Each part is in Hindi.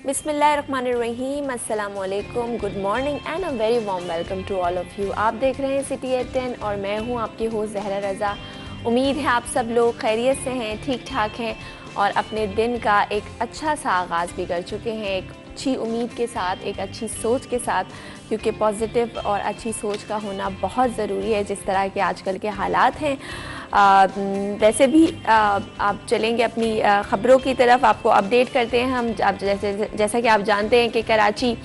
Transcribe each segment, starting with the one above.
बिस्मिल्लाहिर्रहमानिर्रहीम, अस्सलामुअलैकुम, good morning and a very warm welcome to all of you. आप देख रहे हैं सिटी एट 10 और मैं हूं आपकी होस्ट ज़हरा रज़ा। उम्मीद है आप सब लोग खैरियत से हैं, ठीक ठाक हैं और अपने दिन का एक अच्छा सा आगाज़ भी कर चुके हैं, एक अच्छी उम्मीद के साथ, एक अच्छी सोच के साथ, क्योंकि पॉजिटिव और अच्छी सोच का होना बहुत ज़रूरी है जिस तरह के आजकल के हालात हैं। वैसे भी आप चलेंगे अपनी ख़बरों की तरफ, आपको अपडेट करते हैं हम। आप जैसा कि आप जानते हैं कि कराची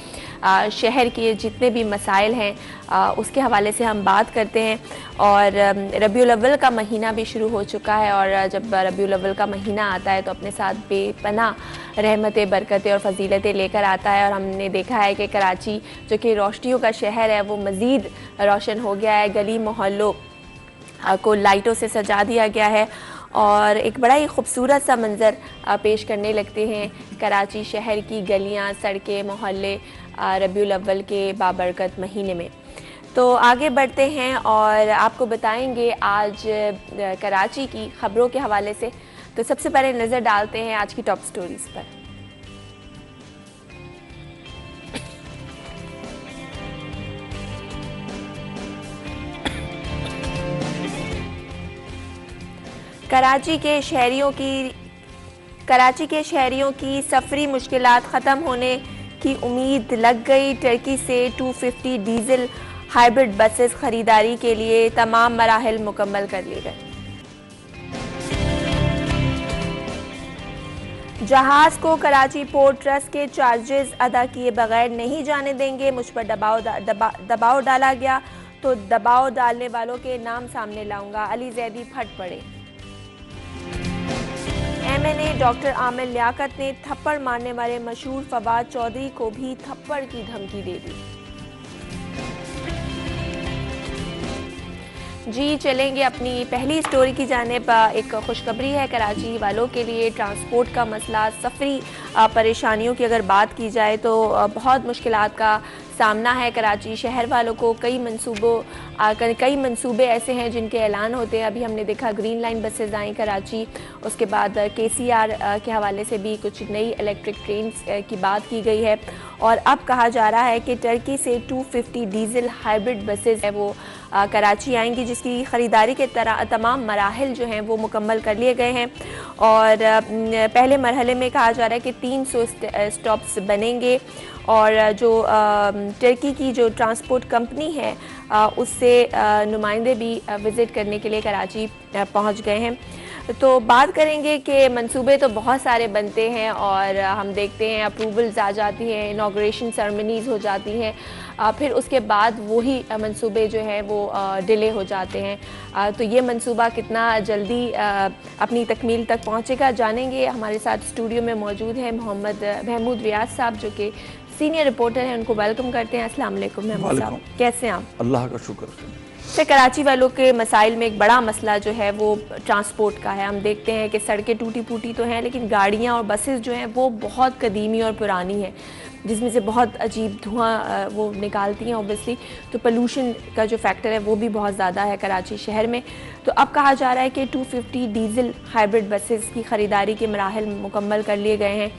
शहर के जितने भी मसाइल हैं उसके हवाले से हम बात करते हैं। और रबीउल अव्वल का महीना भी शुरू हो चुका है और जब रबीउल अव्वल का महीना आता है तो अपने साथ बेपनाह रहमतें, बरकतें और फजीलतें लेकर आता है। और हमने देखा है कि कराची जो कि रोशनियों का शहर है वो मज़ीद रोशन हो गया है। गली मोहल्लों को लाइटों से सजा दिया गया है और एक बड़ा ही खूबसूरत सा मंज़र पेश करने लगते हैं कराची शहर की गलियां, सड़कें, मोहल्ले रबीउल अव्वल के बाबरकत महीने में। तो आगे बढ़ते हैं और आपको बताएंगे आज कराची की ख़बरों के हवाले से। तो सबसे पहले नज़र डालते हैं आज की टॉप स्टोरीज़ पर। कराची के शहरियों की सफरी मुश्किलात ख़त्म होने की उम्मीद लग गई। टर्की से 250 डीजल हाइब्रिड बसेस खरीदारी के लिए तमाम मराहिल मुकम्मल कर लिए गए। जहाज़ को कराची पोर्ट ट्रस्ट के चार्जेस अदा किए बगैर नहीं जाने देंगे। मुझ पर दबाव डाला गया तो दबाव डालने वालों के नाम सामने लाऊंगा। अली जैदी फट पड़े। MNA डॉक्टर आमिर लियाकत ने थप्पड़ मारने वाले मशहूर फवाद चौधरी को भी थप्पड़ की धमकी दे दी। जी चलेंगे अपनी पहली स्टोरी की जानिब। एक खुशखबरी है कराची वालों के लिए। ट्रांसपोर्ट का मसला, सफरी परेशानियों की अगर बात की जाए तो बहुत मुश्किलात का सामना है कराची शहर वालों को। कई मंसूबे ऐसे हैं जिनके ऐलान होते हैं। अभी हमने देखा ग्रीन लाइन बसेज आई कराची, उसके बाद KCR के हवाले से भी कुछ नई इलेक्ट्रिक ट्रेन्स की बात की गई है। और अब कहा जा रहा है कि टर्की से 250 डीजल हाइब्रिड बसेज है वो कराची आएंगी, जिसकी ख़रीदारी के तमाम मराहिल जो हैं वो मुकम्मल कर लिए गए हैं। और पहले मरहले में कहा जा रहा है कि 300 स्टॉप्स बनेंगे और जो टर्की की जो ट्रांसपोर्ट कंपनी है उससे नुमाइंदे भी विज़िट करने के लिए कराची पहुंच गए हैं। तो बात करेंगे कि मंसूबे तो बहुत सारे बनते हैं और हम देखते हैं अप्रूवल्स आ जाती हैं, इनाग्रेशन सेरेमनीज़ हो जाती हैं, फिर उसके बाद वही मंसूबे जो हैं वो डिले हो जाते हैं। तो ये मंसूबा कितना जल्दी अपनी तकमील तक पहुँचेगा जानेंगे। हमारे साथ स्टूडियो में मौजूद हैं महमूद रियाज साहब जो कि सीनियर रिपोर्टर हैं, उनको वेलकम करते हैं। अस्सलाम वालेकुम महमूद साहब, कैसे हैं आप? अल्लाह का शुक्र है। तो कराची वालों के मसाइल में एक बड़ा मसला जो है वो ट्रांसपोर्ट का है। हम देखते हैं कि सड़कें टूटी फूटी तो हैं लेकिन गाड़ियाँ और बसेस जो हैं वो बहुत कदीमी और पुरानी हैं, जिसमें से बहुत अजीब धुआं वो निकालती हैं ऑब्वियसली। तो पोल्यूशन का जो फैक्टर है वो भी बहुत ज़्यादा है कराची शहर में। तो अब कहा जा रहा है कि 250 डीजल हाइब्रिड बसेस की ख़रीदारी के मराहिल मुकम्मल कर लिए गए हैं।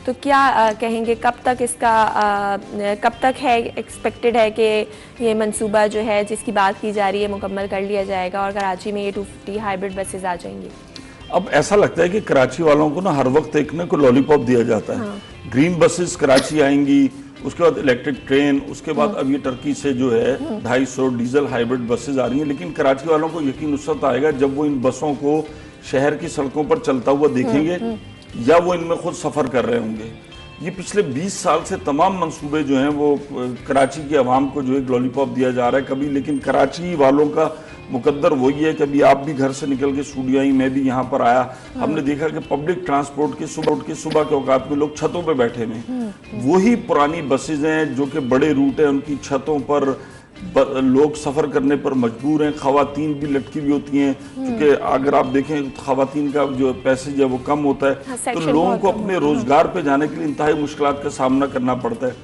तो क्या कहेंगे कब तक है एक्सपेक्टेड है कि ये मंसूबा जो है जिसकी बात की जा रही है मुकम्मल कर लिया जाएगा और कराची में ये 250 हाइब्रिड बसेस आ जाएंगी? अब ऐसा लगता है कि कराची वालों को ना हर वक्त एक को लॉलीपॉप दिया जाता है। ग्रीन बसेस कराची आएंगी, उसके बाद इलेक्ट्रिक ट्रेन, उसके बाद अब ये टर्की से जो है 250 डीजल हाइब्रिड बसेस आ रही हैं। लेकिन कराची वालों को यकीन उस वक्त आएगा जब वो इन बसों को शहर की सड़कों पर चलता हुआ देखेंगे या वो इनमें खुद सफ़र कर रहे होंगे। ये पिछले 20 साल से तमाम मंसूबे जो हैं वो कराची की आवाम को जो है लॉलीपॉप दिया जा रहा है कभी। लेकिन कराची वालों का मुकद्दर वही है कि अभी आप भी घर से निकल के स्टूडियो आई, मैं भी यहाँ पर आया, हमने देखा कि पब्लिक ट्रांसपोर्ट के सुबह के औकात में लोग छतों पे बैठे हुए। वही पुरानी बसेज हैं जो कि बड़े रूट है, उनकी छतों पर लोग सफ़र करने पर मजबूर हैं। ख़वातीन भी लटकी हुई होती हैं क्योंकि अगर आप देखें ख़वातीन का जो पैसेज है वो कम होता है। तो लोगों को अपने रोज़गार पे जाने के लिए इंतहाई मुश्किलात का सामना करना पड़ता है।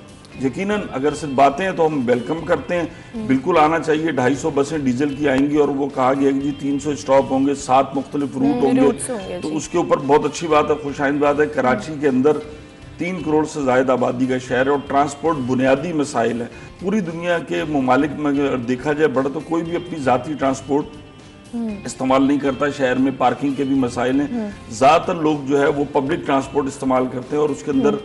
यकीनन अगर सिर्फ बातें हैं तो हम वेलकम करते हैं, बिल्कुल आना चाहिए। 250 बसें डीजल की आएंगी और वो कहा गया कि जी 300 स्टॉप होंगे, 7 मुख्तलिफ रूट होंगे, तो उसके ऊपर बहुत अच्छी बात है, खुशाइंद बात है। कराची के अंदर 3 करोड़ से ज्यादा आबादी का शहर है और ट्रांसपोर्ट बुनियादी मसाइल है। पूरी दुनिया के ममालिक में अगर देखा जाए बड़ा, तो कोई भी अपनी जाती ट्रांसपोर्ट इस्तेमाल नहीं करता। शहर में पार्किंग के भी मसाइल हैं। ज्यादातर लोग जो है वो पब्लिक ट्रांसपोर्ट इस्तेमाल करते हैं और उसके अंदर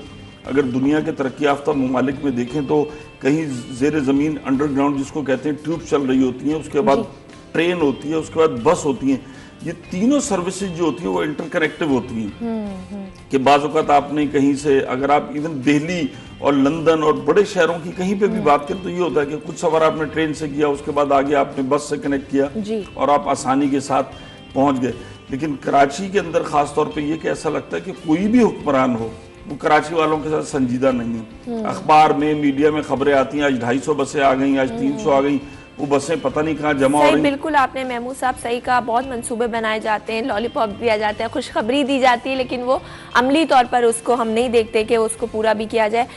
अगर दुनिया के तरक्की याफ्ता ममालिक में देखें तो कहीं जेर जमीन अंडरग्राउंड जिसको कहते हैं ट्यूब चल रही होती हैं, उसके बाद ट्रेन होती है, उसके बाद बस होती है। ये तीनों सर्विसेज जो होती है वो इंटरकनेक्टिव होती हैं कि बाज़ औक़ात आपने कहीं से, अगर आप इवन दिल्ली और लंदन और बड़े शहरों की कहीं पे भी बात करें तो ये होता है कि कुछ सफर आपने ट्रेन से किया, उसके बाद आगे आपने बस से कनेक्ट किया और आप आसानी के साथ पहुंच गए। लेकिन कराची के अंदर खास तौर पे ये कि ऐसा लगता है कि कोई भी हुक्मरान हो वो कराची वालों के साथ संजीदा नहीं है। अखबार में, मीडिया में खबरें आती हैं, आज 250 बसें आ गई, आज 300 आ गई, वो बसें पता नहीं कहाँ जमा हो रही। बिल्कुल आपने महमूद साहब सही कहा, बहुत मंसूबे बनाए जाते हैं, लॉलीपॉप दिया जाता है, खुशखबरी दी जाती है, लेकिन वो अमली तौर पर उसको हम नहीं देखते कि उसको पूरा भी किया जाए।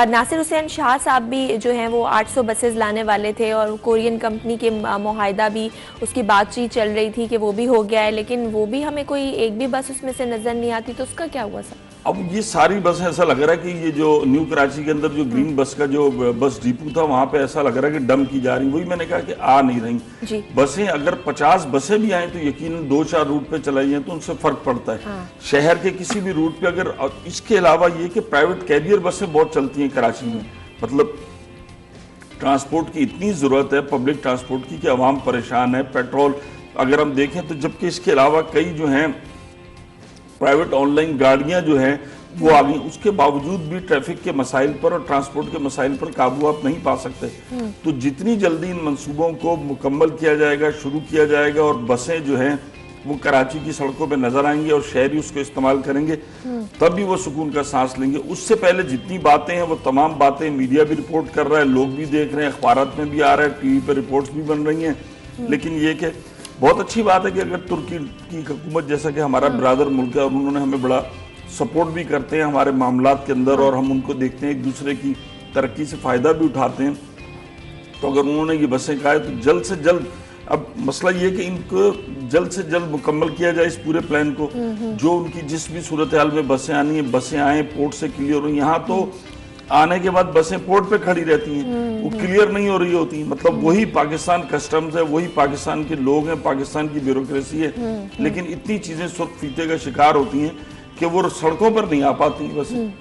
नासिर हुसैन शाह साहब भी जो हैं वो 800 बसेस लाने वाले थे और कोरियन कंपनी के मुआहदा भी उसकी बातचीत चल रही थी कि वो भी हो गया है, लेकिन वो भी हमें कोई एक भी बस उसमें से नजर नहीं आती, तो उसका क्या हुआ सर? अब ये सारी बसें ऐसा लग रहा है कि ये जो न्यू कराची के अंदर जो ग्रीन बस का जो बस डिपो था वहां पे ऐसा लग रहा है कि डम की जा रही। वही मैंने कहा कि आ नहीं रही बसें। अगर 50 बसें भी आए तो यकीनन 2-4 रूट पे चलाई जाए तो उनसे फर्क पड़ता है। शहर के किसी भी रूट पे अगर, इसके अलावा ये कि प्राइवेट कैरियर बसें बहुत चलती हैं कराची में। मतलब ट्रांसपोर्ट की इतनी जरूरत है पब्लिक ट्रांसपोर्ट की कि अवाम परेशान है। पेट्रोल अगर हम देखें तो, जबकि इसके अलावा कई जो हैं प्राइवेट ऑनलाइन गाड़ियां जो हैं वो आ गई, उसके बावजूद भी ट्रैफिक के मसाइल पर और ट्रांसपोर्ट के मसाइल पर काबू आप नहीं पा सकते। तो जितनी जल्दी इन मंसूबों को मुकम्मल किया जाएगा, शुरू किया जाएगा और बसें जो हैं वो कराची की सड़कों पे नजर आएंगी और शहरी उसको इस्तेमाल करेंगे, तब भी वो सुकून का सांस लेंगे। उससे पहले जितनी बातें हैं वो तमाम बातें मीडिया भी रिपोर्ट कर रहा है, लोग भी देख रहे हैं, अखबारात में भी आ रहा है, टीवी पर रिपोर्ट्स भी बन रही हैं। लेकिन ये कि बहुत अच्छी बात है कि अगर तुर्की की हुकूमत, जैसा कि हमारा ब्रादर मुल्क है और उन्होंने हमें बड़ा सपोर्ट भी करते हैं हमारे मामलात के अंदर और हम उनको देखते हैं एक दूसरे की तरक्की से फ़ायदा भी उठाते हैं, तो अगर उन्होंने ये बसें कहा है तो जल्द से जल्द, अब मसला ये कि इनको जल्द से जल्द मुकम्मल किया जाए इस पूरे प्लान को। जो उनकी जिस भी सूरत हाल में बसें आनी है, बसें आए, पोर्ट से क्लियर हो। यहाँ तो आने के बाद बसें पोर्ट पे खड़ी रहती हैं, वो क्लियर नहीं हो रही होती। मतलब वही पाकिस्तान कस्टम्स है, वही पाकिस्तान के लोग हैं, पाकिस्तान की ब्यूरोक्रेसी है, लेकिन इतनी चीजें सुर्ख फीते का शिकार होती हैं कि वो सड़कों पर नहीं आ पाती बसें।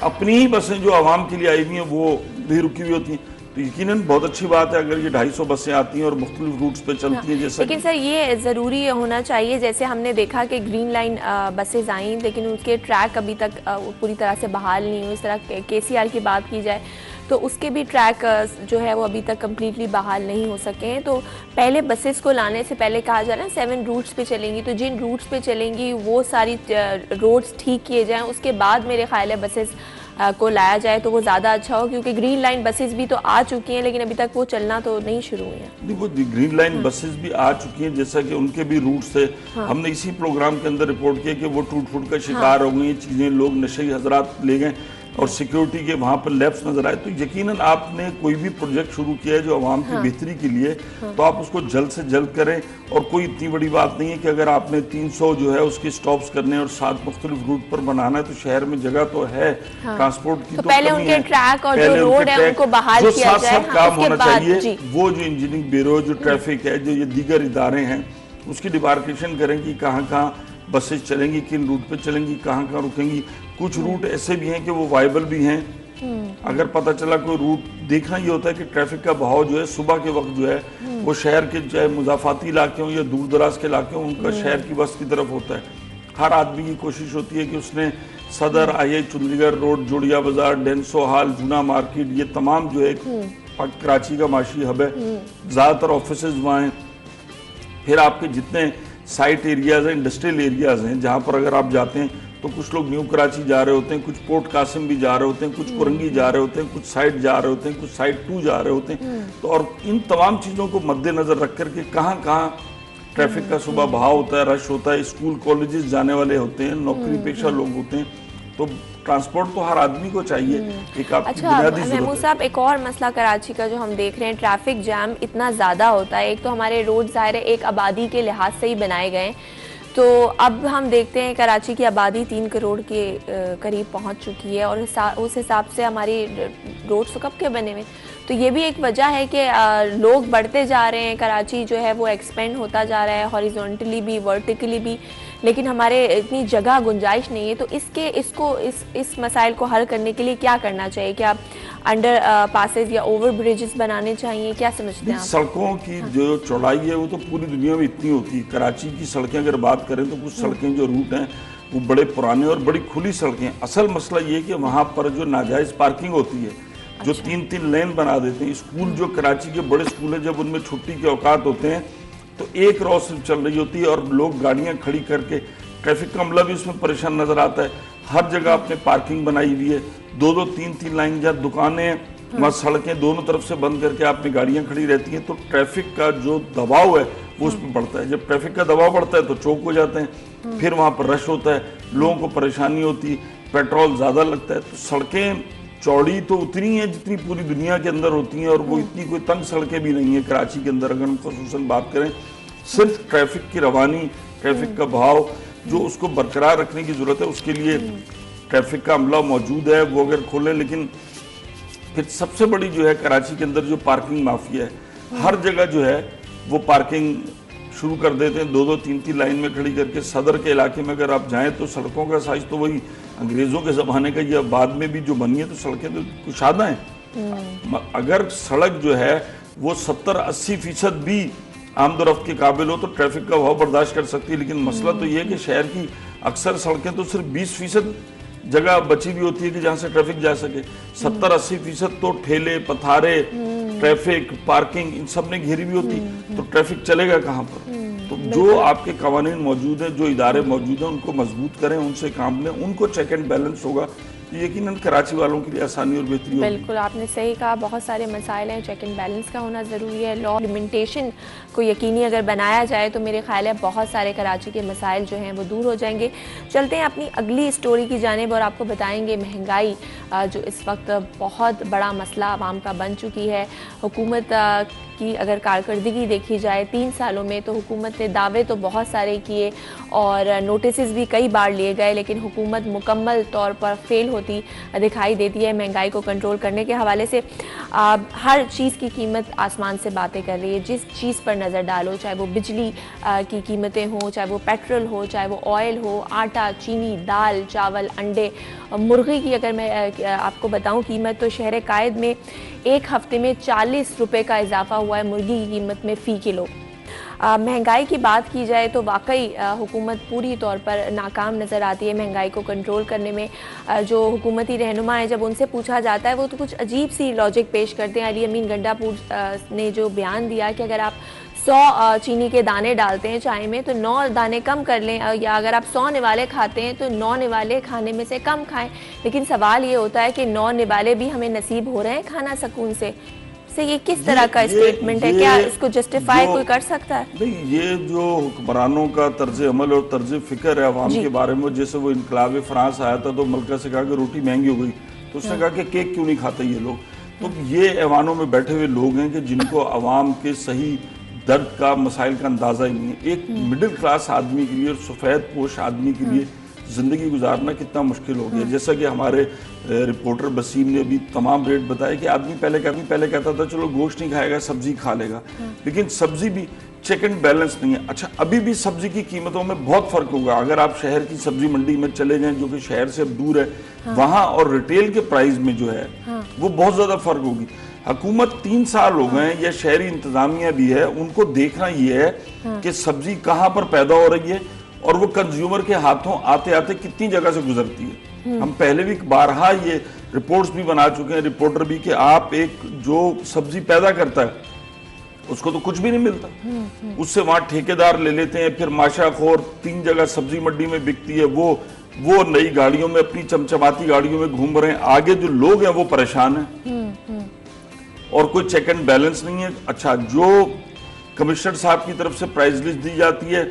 अपनी ही बसें जो आवाम के लिए आई हुई हैं वो भी रुकी हुई होती हैं। तो यकीनन बहुत अच्छी बात है अगर ये 250 बसें आती हैं और मुख्तलिफ रूट्स पे चलती हैं। जैसा लेकिन सर ये ज़रूरी होना चाहिए, जैसे हमने देखा कि ग्रीन लाइन बसेज आई लेकिन उसके ट्रैक अभी तक पूरी तरह से बहाल नहीं हुए। इस तरह KCR की बात की जाए तो उसके भी ट्रैक जो है वो अभी तक कम्प्लीटली बहाल नहीं हो सके हैं। तो पहले बसेस को लाने से पहले कहा जा रहा है 7 रूट्स पे चलेंगी, तो जिन रूट्स पे चलेंगी वो सारी रोड्स ठीक किए जाएँ, उसके बाद मेरे ख्याल है बसेस को लाया जाए तो वो ज़्यादा अच्छा हो, क्योंकि ग्रीन लाइन बसेस भी तो आ चुकी हैं लेकिन अभी तक वो चलना तो नहीं शुरू हुई हैं। देखो ग्रीन लाइन बसेस भी आ चुकी हैं, जैसा कि उनके भी रूट्स थे। हमने इसी प्रोग्राम के अंदर रिपोर्ट किया कि वो टूट फूट का शिकार हो गई चीज़ें, लोग नशे हजरात ले गए और सिक्योरिटी के वहाँ पर लैब्स नजर आए। तो यकीनन आपने कोई भी प्रोजेक्ट शुरू किया है जो आवाम की बेहतरी के लिए, तो आप उसको जल्द से जल्द करें। और कोई इतनी बड़ी बात नहीं है कि अगर आपने 300 जो है उसके स्टॉप्स करने और 7 मुख्तलिफ रूट पर बनाना है तो शहर में जगह तो है ट्रांसपोर्ट की। तो पहले उनके ट्रैक और जो रोड है उनको बहाल किया जाए। काम होना चाहिए वो जो इंजीनियरिंग ब्यूरो, जो ट्रैफिक है, जो ये दीगर इदारे हैं, उसकी डिमार्केशन करें कि कहाँ कहाँ बसेस चलेंगी, किन रूट पे चलेंगी, कहाँ कहाँ रुकेंगी। कुछ रूट ऐसे भी हैं कि वो वाइबल भी हैं। अगर पता चला कोई रूट, देखना ये होता है कि ट्रैफिक का बहाव जो है सुबह के वक्त जो है वो शहर के चाहे मुजाफाती इलाके हों या दूर दराज के इलाके हों, उनका शहर की बस की तरफ होता है। हर आदमी की कोशिश होती है कि उसने सदर, IH चुंडीगढ़ रोड, जोड़िया बाजार, डेंसो हॉल, जूना मार्केट, ये तमाम जो है कराची का माशी हब है, ज़्यादातर ऑफिसेज वहाँ हैं। फिर आपके जितने साइट एरियाज हैं, इंडस्ट्रियल एरियाज हैं, जहाँ पर अगर आप जाते हैं तो कुछ लोग न्यू कराची जा रहे होते हैं, कुछ पोर्ट कासिम भी जा रहे होते हैं, कुछ कुरंगी जा रहे होते हैं, कुछ साइड जा रहे होते हैं, कुछ साइड 2 जा रहे होते हैं। तो और इन तमाम चीज़ों को मद्देनजर रख करके कहाँ कहाँ ट्रैफिक का सुबह बहाव होता है, रश होता है, स्कूल कॉलेजेस जाने वाले होते हैं, नौकरी पेशा लोग होते हैं, तो ट्रांसपोर्ट तो हर आदमी को चाहिए। एक आपकी बुनियादी जरूरत है। महमूद साहब, एक और मसला कराची का जो हम देख रहे हैं, ट्रैफिक जैम इतना ज़्यादा होता है। एक तो हमारे रोड ज़ाहिर है एक आबादी के लिहाज से ही बनाए गए, तो अब हम देखते हैं कराची की आबादी 3 करोड़ के करीब पहुंच चुकी है और उस हिसाब से हमारी रोड्स तो कब के बने हुए। तो ये भी एक वजह है कि लोग बढ़ते जा रहे हैं, कराची जो है वो एक्सपेंड होता जा रहा है हॉरिजॉन्टली भी वर्टिकली भी, लेकिन हमारे इतनी जगह गुंजाइश नहीं है। तो इस मसाइल को हल करने के लिए क्या करना चाहिए? क्या अंडर पासेस या ओवर ब्रिजेस बनाने चाहिए? क्या समझते हैं आप? सड़कों की जो चौड़ाई है वो तो पूरी दुनिया में इतनी होती है। कराची की सड़कें अगर बात करें तो कुछ सड़कें जो रूट हैं वो बड़े पुराने और बड़ी खुली सड़कें। असल मसला ये है कि वहाँ पर जो नाजायज़ पार्किंग होती है, जो 3-3 लेन बना देते हैं। स्कूल जो कराची के बड़े स्कूल है, जब उनमें छुट्टी के औकात होते हैं तो एक रॉ सिर्फ चल रही होती है और लोग गाड़ियां खड़ी करके, ट्रैफिक का अमला भी उसमें परेशान नजर आता है। हर जगह आपने पार्किंग बनाई हुई है, 2-2, 3-3 लाइन, जहाँ दुकानें वहाँ सड़कें दोनों तरफ से बंद करके आपने गाड़ियां खड़ी रहती हैं, तो ट्रैफिक का जो दबाव है वो उस पर बढ़ता है। जब ट्रैफिक का दबाव बढ़ता है तो चौक हो जाते हैं, फिर वहाँ पर रश होता है, लोगों को परेशानी होती है, पेट्रोल ज़्यादा लगता है। तो सड़कें चौड़ी तो उतनी है जितनी पूरी दुनिया के अंदर होती हैं, और वो इतनी कोई तंग सड़कें भी नहीं है कराची के अंदर। अगर हम खसूसन बात करें, सिर्फ ट्रैफिक की रवानी, ट्रैफिक का भाव जो उसको बरकरार रखने की जरूरत है, उसके लिए ट्रैफिक का अमला मौजूद है, वो अगर खोले। लेकिन फिर सबसे बड़ी जो है कराची के अंदर जो पार्किंग माफिया है, हर जगह जो है वो पार्किंग शुरू कर देते हैं, 2-2, 3-3 लाइन में खड़ी करके। सदर के इलाके में अगर आप जाएं तो सड़कों का साइज तो वही अंग्रेजों के ज़माने का, या बाद में भी जो बनी है, तो सड़कें तो कुशादा हैं। अगर सड़क जो है वो 70-80% भी आमदोरफ्त के काबिल हो तो ट्रैफिक का भाव बर्दाश्त कर सकती है। लेकिन मसला तो ये है कि शहर की अक्सर सड़कें तो सिर्फ 20% जगह बची भी होती है कि जहाँ से ट्रैफिक जा सके। 70-80% तो ठेले, पथारे, ट्रैफिक, पार्किंग, इन सब ने घेरी भी होती, तो ट्रैफिक चलेगा कहाँ पर? तो जो आपके कवानीन मौजूद हैं, जो इदारे मौजूद हैं, उनको मजबूत करें, उनसे काम लें, उनको चेक एंड बैलेंस होगा, यकीनन कराची वालों के लिए आसानी और बेहतरी होगी। बिल्कुल आपने सही कहा, बहुत सारे मसाइल हैं, चेक एंड बैलेंस का होना ज़रूरी है। लॉ इम्प्लीमेंटेशन को यकीनी अगर बनाया जाए तो मेरे ख्याल है बहुत सारे कराची के मसाइल जो हैं वो दूर हो जाएंगे। चलते हैं अपनी अगली स्टोरी की जानिब और आपको बताएंगे महंगाई जो इस वक्त बहुत बड़ा मसला आवाम का बन चुकी है। हुकूमत की अगर कारकर्दगी देखी जाए 3 सालों में, तो हुकूमत ने दावे तो बहुत सारे किए और नोटिस भी कई बार लिए गए, लेकिन हुकूमत मुकम्मल तौर पर फेल होती दिखाई देती है। महंगाई को कंट्रोल करने के हवाले से हर चीज़ की कीमत आसमान से बातें कर रही है। जिस चीज़ पर नज़र डालो, चाहे वो बिजली की कीमतें हों, चाहे वो पेट्रोल हो, चाहे वो ऑयल हो, आटा, चीनी, दाल, चावल, अंडे, मुर्गी की अगर मैं आपको बताऊं कीमत, तो शहर कायद में एक हफ्ते में 40 रुपये का इजाफा हुआ है मुर्गी की कीमत में फ़ी किलो। महंगाई की बात की जाए तो वाकई हुकूमत पूरी तौर पर नाकाम नज़र आती है महंगाई को कंट्रोल करने में। जो हुकूमती रहनुमा है, जब उनसे पूछा जाता है वो तो कुछ अजीब सी लॉजिक पेश करते हैं। अली अमीन गंडापुर ने जो बयान दिया कि अगर आप 100 चीनी के दाने डालते हैं चाय में तो 9 दाने कम कर लें, या अगर आप 100 निवाले खाते हैं तो 9 निवाले खाने में से कम खाएं। लेकिन सवाल ये होता है कि 9 निवाले भी हमें नसीब हो रहे हैं खाना सुकून से ये किस तरह का स्टेटमेंट है? क्या इसको जस्टिफाई कोई कर सकता है? नहीं, ये जो हुक्मरानों का तर्ज अमल और तर्ज फिक्र है अवाम के बारे में, जैसे वो इनकलाब फ्रांस आया था तो मलका से कहा कि रोटी महंगी हो गई, तो उसने कहा कि केक क्यों नहीं खाते ये लोग। तो ये ऐवानों में बैठे हुए लोग हैं कि जिनको अवाम के सही दर्द का, मसाइल का अंदाजा ही नहीं है। एक मिडिल क्लास आदमी के लिए और सफ़ेद पोश आदमी के लिए ज़िंदगी गुजारना कितना मुश्किल हो गया। जैसा कि हमारे रिपोर्टर बसीम ने अभी तमाम रेट बताया कि आदमी पहले कहता था चलो गोश्त नहीं खाएगा, सब्जी खा लेगा, लेकिन सब्जी भी चेक एंड बैलेंस नहीं है। अच्छा, अभी भी सब्जी की कीमतों में बहुत फर्क होगा। अगर आप शहर की सब्जी मंडी में चले जाएं, जो कि शहर से अब दूर है, वहाँ और रिटेल के प्राइस में जो है वो बहुत ज़्यादा फर्क होगी। हुकूमत 3 साल हो गए हैं, या शहरी इंतजामिया भी है, उनको देखना ये है कि सब्जी कहाँ पर पैदा हो रही है और वो कंज्यूमर के हाथों आते आते कितनी जगह से गुजरती है। हम पहले भी बारहा ये रिपोर्ट्स भी बना चुके हैं, रिपोर्टर भी, कि आप एक जो सब्जी पैदा करता है उसको तो कुछ भी नहीं मिलता, उससे वहां ठेकेदार ले लेते हैं, फिर माशाखोर 3 जगह सब्जी मंडी में बिकती है, वो नई गाड़ियों में, अपनी चमचमाती गाड़ियों में घूम रहे हैं, आगे जो लोग हैं वो परेशान हैं और कोई चेक एंड बैलेंस नहीं है। अच्छा, जो कमिश्नर साहब की तरफ से प्राइस लिस्ट दी जाती है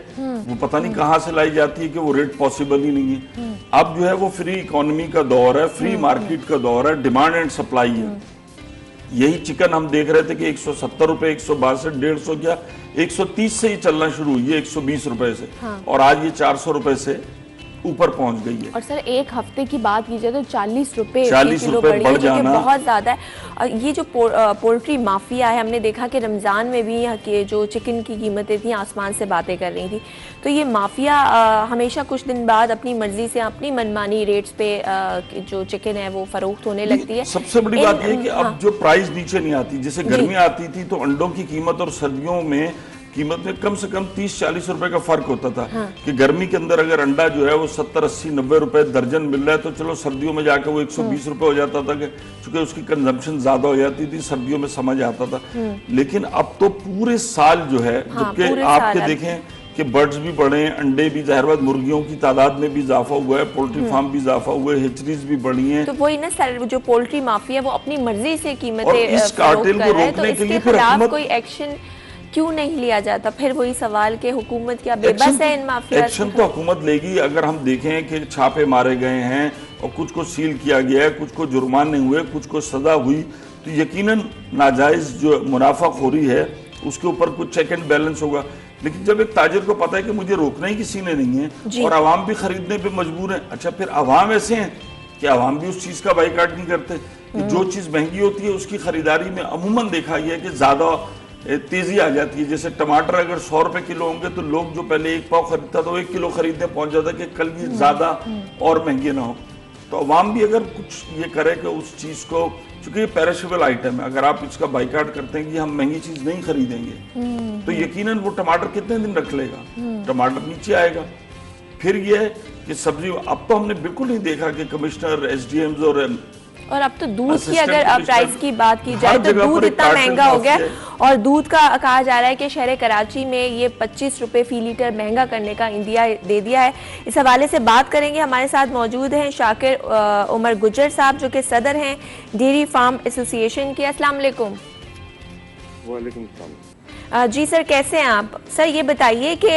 वो पता नहीं कहाँ से लाई जाती है कि वो रेट पॉसिबल ही नहीं है। अब जो है वो फ्री इकोनॉमी का दौर है, फ्री मार्केट का दौर है, डिमांड एंड सप्लाई है। यही चिकन हम देख रहे थे कि 170 रुपए, 162, 150 क्या 130 से ही चलना शुरू हुई है, 120 रुपए से। हाँ। और आज ये 400 रुपए से ऊपर पहुंच गई है। और सर एक हफ्ते की बात की जाए तो 40 रुपए किलो बढ़ जाना बहुत ज्यादा है। ये जो पोल्ट्री माफिया है, हमने देखा कि रमजान में भी कि जो चिकन की कीमतें थी आसमान से बातें कर रही थी। तो ये माफिया हमेशा कुछ दिन बाद अपनी मर्जी से अपनी मनमानी रेट्स पे जो चिकन है वो फरोख्त होने लगती है। सबसे बड़ी बात यह कि अब जो प्राइस नीचे नहीं आती, जैसे गर्मी आती थी तो अंडों की कीमत और सर्दियों में कीमत में कम से कम 30-40 रुपए का फर्क होता था। हाँ। कि गर्मी के अंदर अगर अंडा जो है वो 70-80-90 रुपए दर्जन मिल रहा है तो चलो सर्दियों में जाकर वो 120 रुपए हो जाता था, क्योंकि उसकी कंजम्पशन ज्यादा हो जाती थी, सर्दियों में समझ आता था। लेकिन अब तो पूरे साल जो है, जबकि आपके देखें कि बर्ड्स भी बढ़े, अंडे भी, जाहिर बात मुर्गियों की तादाद में भी इजाफा हुआ है, पोल्ट्री फार्म भी इजाफा हुए, हेचरीज भी बढ़ी हैं। तो वही ना सर, जो पोल्ट्री माफिया वो अपनी मर्जी से कीमतें इस कार्टेल को रोकने के लिए खिलाफ कोई एक्शन क्यों नहीं लिया जाता? फिर वही सवाल कि हुकूमत क्या बेबस है इन माफिया? एक्शन तो हुकूमत लेगी। अगर हम देखें कि छापे मारे गए हैं और कुछ को सील किया गया है, कुछ को जुर्माने हुए, कुछ को सजा हुई, तो यकीनन नाजायज जो मुनाफाखोरी है उसके ऊपर कुछ चेक एंड बैलेंस होगा। लेकिन जब एक ताजिर को पता है कि मुझे रोकना ही किसी ने नहीं है और आवाम भी खरीदने पे मजबूर है, अच्छा फिर आवाम ऐसे हैं कि आवाम भी उस चीज का बाइकाट नहीं करते। कि जो चीज महंगी होती है उसकी खरीदारी में अमूमन देखा गया कि ज्यादा तेजी आ जाती है। जैसे टमाटर अगर 100 रुपए किलो होंगे तो लोग जो पहले 1 पाव खरीदता था वो 1 किलो खरीदने पहुंच जाता कि कल ये ज्यादा और महंगे ना हो। तो अवाम भी अगर कुछ ये करे कि उस चीज को, चूंकि ये पेरिशेबल आइटम है, अगर आप इसका बाइकाट करते हैं कि हम महंगी चीज नहीं खरीदेंगे तो यकीनन वो टमाटर कितने दिन रख लेगा, टमाटर नीचे आएगा। फिर ये है कि सब्जी, अब तो हमने बिल्कुल नहीं देखा कि कमिश्नर, एसडीएम्स और अब तो दूध की अगर प्राइस की बात की जाए तो दूध इतना महंगा हो गया और दूध का कहा जा रहा है कि शहर कराची में ये 25 रुपए फी लीटर महंगा करने का इंदिया दे दिया है। इस हवाले से बात करेंगे। हमारे साथ मौजूद हैं शाकिर उमर गुज्जर साहब जो कि सदर हैं डेयरी फार्म एसोसिएशन के। अस्सलाम वालेकुम। वालेकुम सलाम। जी सर, कैसे हैं आप? सर ये बताइए कि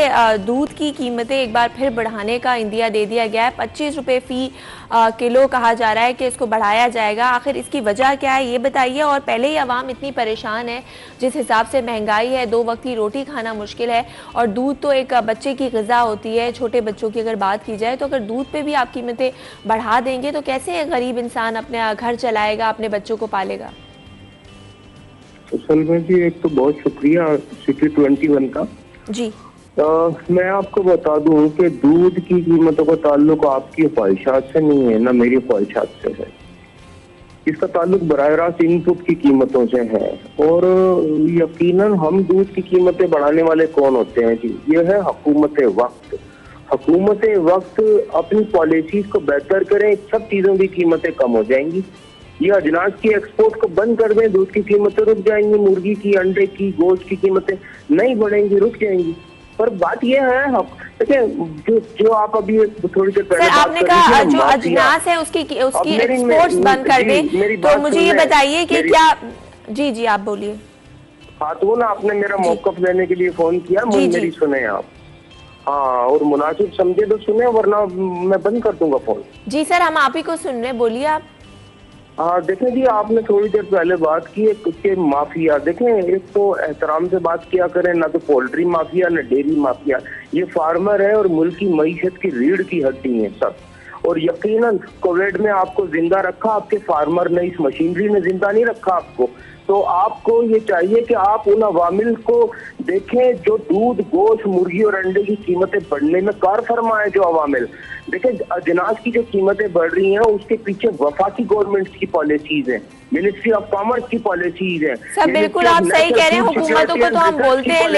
दूध की कीमतें एक बार फिर बढ़ाने का इंदिया दे दिया गया है। 25 रुपए फी किलो कहा जा रहा है कि इसको बढ़ाया जाएगा। आखिर इसकी वजह क्या है ये बताइए। और पहले ही आवाम इतनी परेशान है, जिस हिसाब से महंगाई है, 2 वक्त की रोटी खाना मुश्किल है और दूध तो एक बच्चे की ग़िज़ा होती है, छोटे बच्चों की अगर बात की जाए तो अगर दूध पे भी आप कीमतें बढ़ा देंगे तो कैसे गरीब इंसान अपने घर चलाएगा, अपने बच्चों को पालेगा? सलमा जी, एक तो बहुत शुक्रिया सिटी 21 का जी। मैं आपको बता दूं कि दूध की कीमतों का ताल्लुक आपकी ख्वाहिशात से नहीं है, ना मेरी ख्वाहिशात से है। इसका ताल्लुक बराह रास्त इनपुट की कीमतों से है। और यकीनन हम दूध की कीमतें बढ़ाने वाले कौन होते हैं जी? ये है हुकूमत वक्त। हुकूमत वक्त अपनी पॉलिसीज को बेहतर करें, सब चीजों की कीमतें कम हो जाएंगी। ये अजनास की एक्सपोर्ट को बंद कर दें, दूध की कीमतें रुक जाएंगी, मुर्गी की, अंडे की, गोश्त की कीमतें नहीं बढ़ेंगी, रुक जाएंगी। पर बात यह है, देखिए जो आप अभी थोड़ी देर पहले आपने कहा जो अजनास है उसकी एक्सपोर्ट्स बंद कर दें, तो मुझे ये बताइए कि क्या। जी जी आप बोलिए। खातून, आपने मेरा मौकफ लेने के लिए फोन किया, मेरी सुने आप। हाँ, और मुनासिब समझे तो सुने, वरना मैं बंद कर दूंगा फोन। जी सर, हम आप ही को सुन रहे, बोलिए आप। हाँ देखें जी, आपने थोड़ी देर पहले बात की है माफिया। देखें, एक तो एहतराम से बात किया करें, ना तो पोल्ट्री माफिया ना डेयरी माफिया। ये फार्मर है और मुल्क की मईशत की रीढ़ की हड्डी है सब। और यकीनन कोविड में आपको जिंदा रखा आपके फार्मर ने, इस मशीनरी ने जिंदा नहीं रखा आपको। तो आपको ये चाहिए कि आप उन अवामिल को देखें जो दूध, गोश्त, मुर्गी और अंडे की कीमतें बढ़ने में कार फरमा है। जो अवामिल देखें, अजनास की जो कीमतें बढ़ रही हैं उसके पीछे वफाकी गवर्नमेंट की पॉलिसीज हैं, मिनिस्ट्री ऑफ कॉमर्स की पॉलिसीज हैं। सब बिल्कुल आप सही कह रहे हैं। हुकूमतों को तो हम बोलते हैं,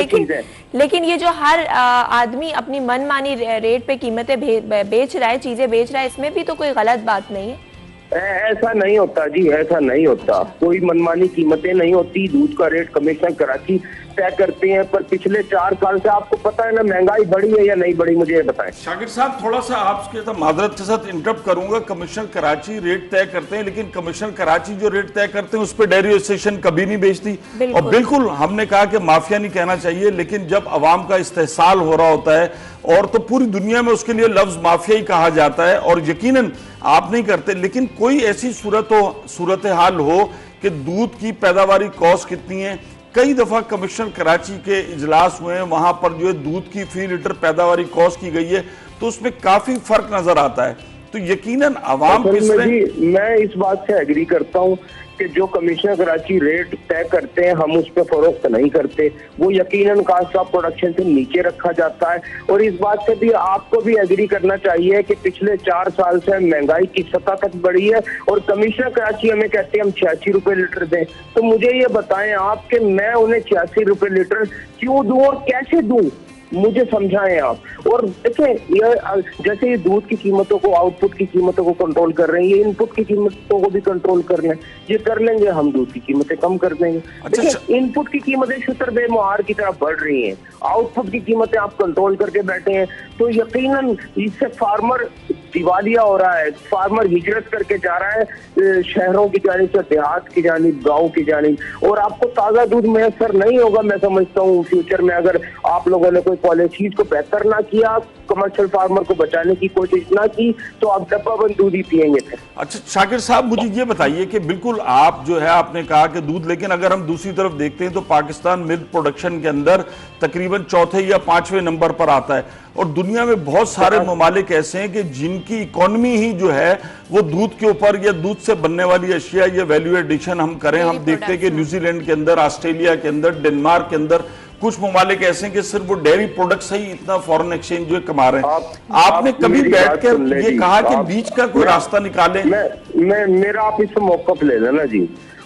लेकिन ये जो हर आदमी अपनी मनमानी रेट पे कीमतें बेच रहा है, चीजें बेच रहा है, इसमें भी तो कोई गलत बात नहीं है। ऐसा नहीं होता जी, ऐसा नहीं होता। कोई मनमानी कीमतें नहीं होती। दूध का रेट कमिश्नर कराची तय करते हैं, पर पिछले 4 साल से आपको पता है ना महंगाई बढ़ी है या नहीं बढ़ी, मुझे ये बताएं। शाकिर साहब, थोड़ा सा आपके साथ माजरत के साथ इंटरप्ट करूंगा। कमिश्नर कराची रेट तय करते हैं, लेकिन कमिश्नर कराची जो रेट तय करते हैं उस पर डेयरी एसोसिएशन कभी नहीं बेचती। और बिल्कुल हमने कहा कि माफिया नहीं कहना चाहिए, लेकिन जब अवाम का इस्तेहसाल हो रहा होता है और तो पूरी दुनिया में उसके लिए लफ्ज माफिया ही कहा जाता है। और यकीनन आप नहीं करते, लेकिन कोई ऐसी सूरत हाल हो कि दूध की पैदावारी कॉस्ट कितनी है। कई दफा कमिश्नर कराची के इजलास हुए हैं, वहां पर जो है दूध की फी लीटर पैदावारी कॉस्ट की गई है, तो उसमें काफी फर्क नजर आता है। तो यकीनन आवाम मैं इस बात से एग्री करता हूं कि जो कमिश्नर कराची रेट तय करते हैं हम उस पर फरोख्त नहीं करते, वो यकीनन कास्ट ऑफ प्रोडक्शन से नीचे रखा जाता है। और इस बात से भी आपको भी एग्री करना चाहिए कि पिछले 4 साल से महंगाई की सतह तक बढ़ी है और कमिश्नर कराची हमें कहते हैं हम 86 रुपए लीटर दें। तो मुझे ये बताएं आप कि मैं उन्हें 86 रुपए लीटर क्यों दूं और कैसे दूं, मुझे समझाएं आप। और देखिए ये जैसे ये दूध की कीमतों को, आउटपुट की कीमतों को कंट्रोल कर रहे हैं, ये इनपुट की कीमतों को भी कंट्रोल कर रहे हैं। ये कर लेंगे हम दूध की कीमतें कम कर देंगे। देखिए इनपुट की कीमतें शुतर बेमुहार की तरफ बढ़ रही हैं, आउटपुट की कीमतें आप कंट्रोल करके बैठे हैं, तो यकीनन इससे फार्मर दिवालिया हो रहा है, फार्मर हिजरत करके जा रहा है शहरों की जानिब से देहात की जानिब, गाँव की जानिब, और आपको ताज़ा दूध मैसर नहीं होगा। मैं समझता हूँ फ्यूचर में अगर आप लोगों ने कोई पॉलिसीज को बेहतर ना किया, कमर्शियल फार्मर को बचाने की कोशिश ना की, तो आप डब्बाबंद दूध ही पियेंगे। अच्छा शाकिर साहब, मुझे ये बताइए कि बिल्कुल आप जो है आपने कहा कि दूध, लेकिन अगर हम दूसरी तरफ देखते हैं तो पाकिस्तान मिल्क प्रोडक्शन के अंदर तकरीबन चौथे या 5वें नंबर पर आता है, और दुनिया में बहुत सारे ममालिक ऐसे हैं कि जिनकी इकोनॉमी ही जो है वो दूध के ऊपर या दूध से बनने वाली अशिया या वैल्यू एडिशन हम करें। हम देखते हैं कि न्यूजीलैंड के अंदर, ऑस्ट्रेलिया के अंदर, डेनमार्क के अंदर कुछ ममालिक ऐसे हैं कि सिर्फ वो डेयरी प्रोडक्ट से ही इतना फॉरेन एक्सचेंज जो कमा रहे हैं। आपने कभी बैठकर ये कहा कि बीच का कोई रास्ता निकाले? मेरा आप इससे मौकफ ले लेना जी।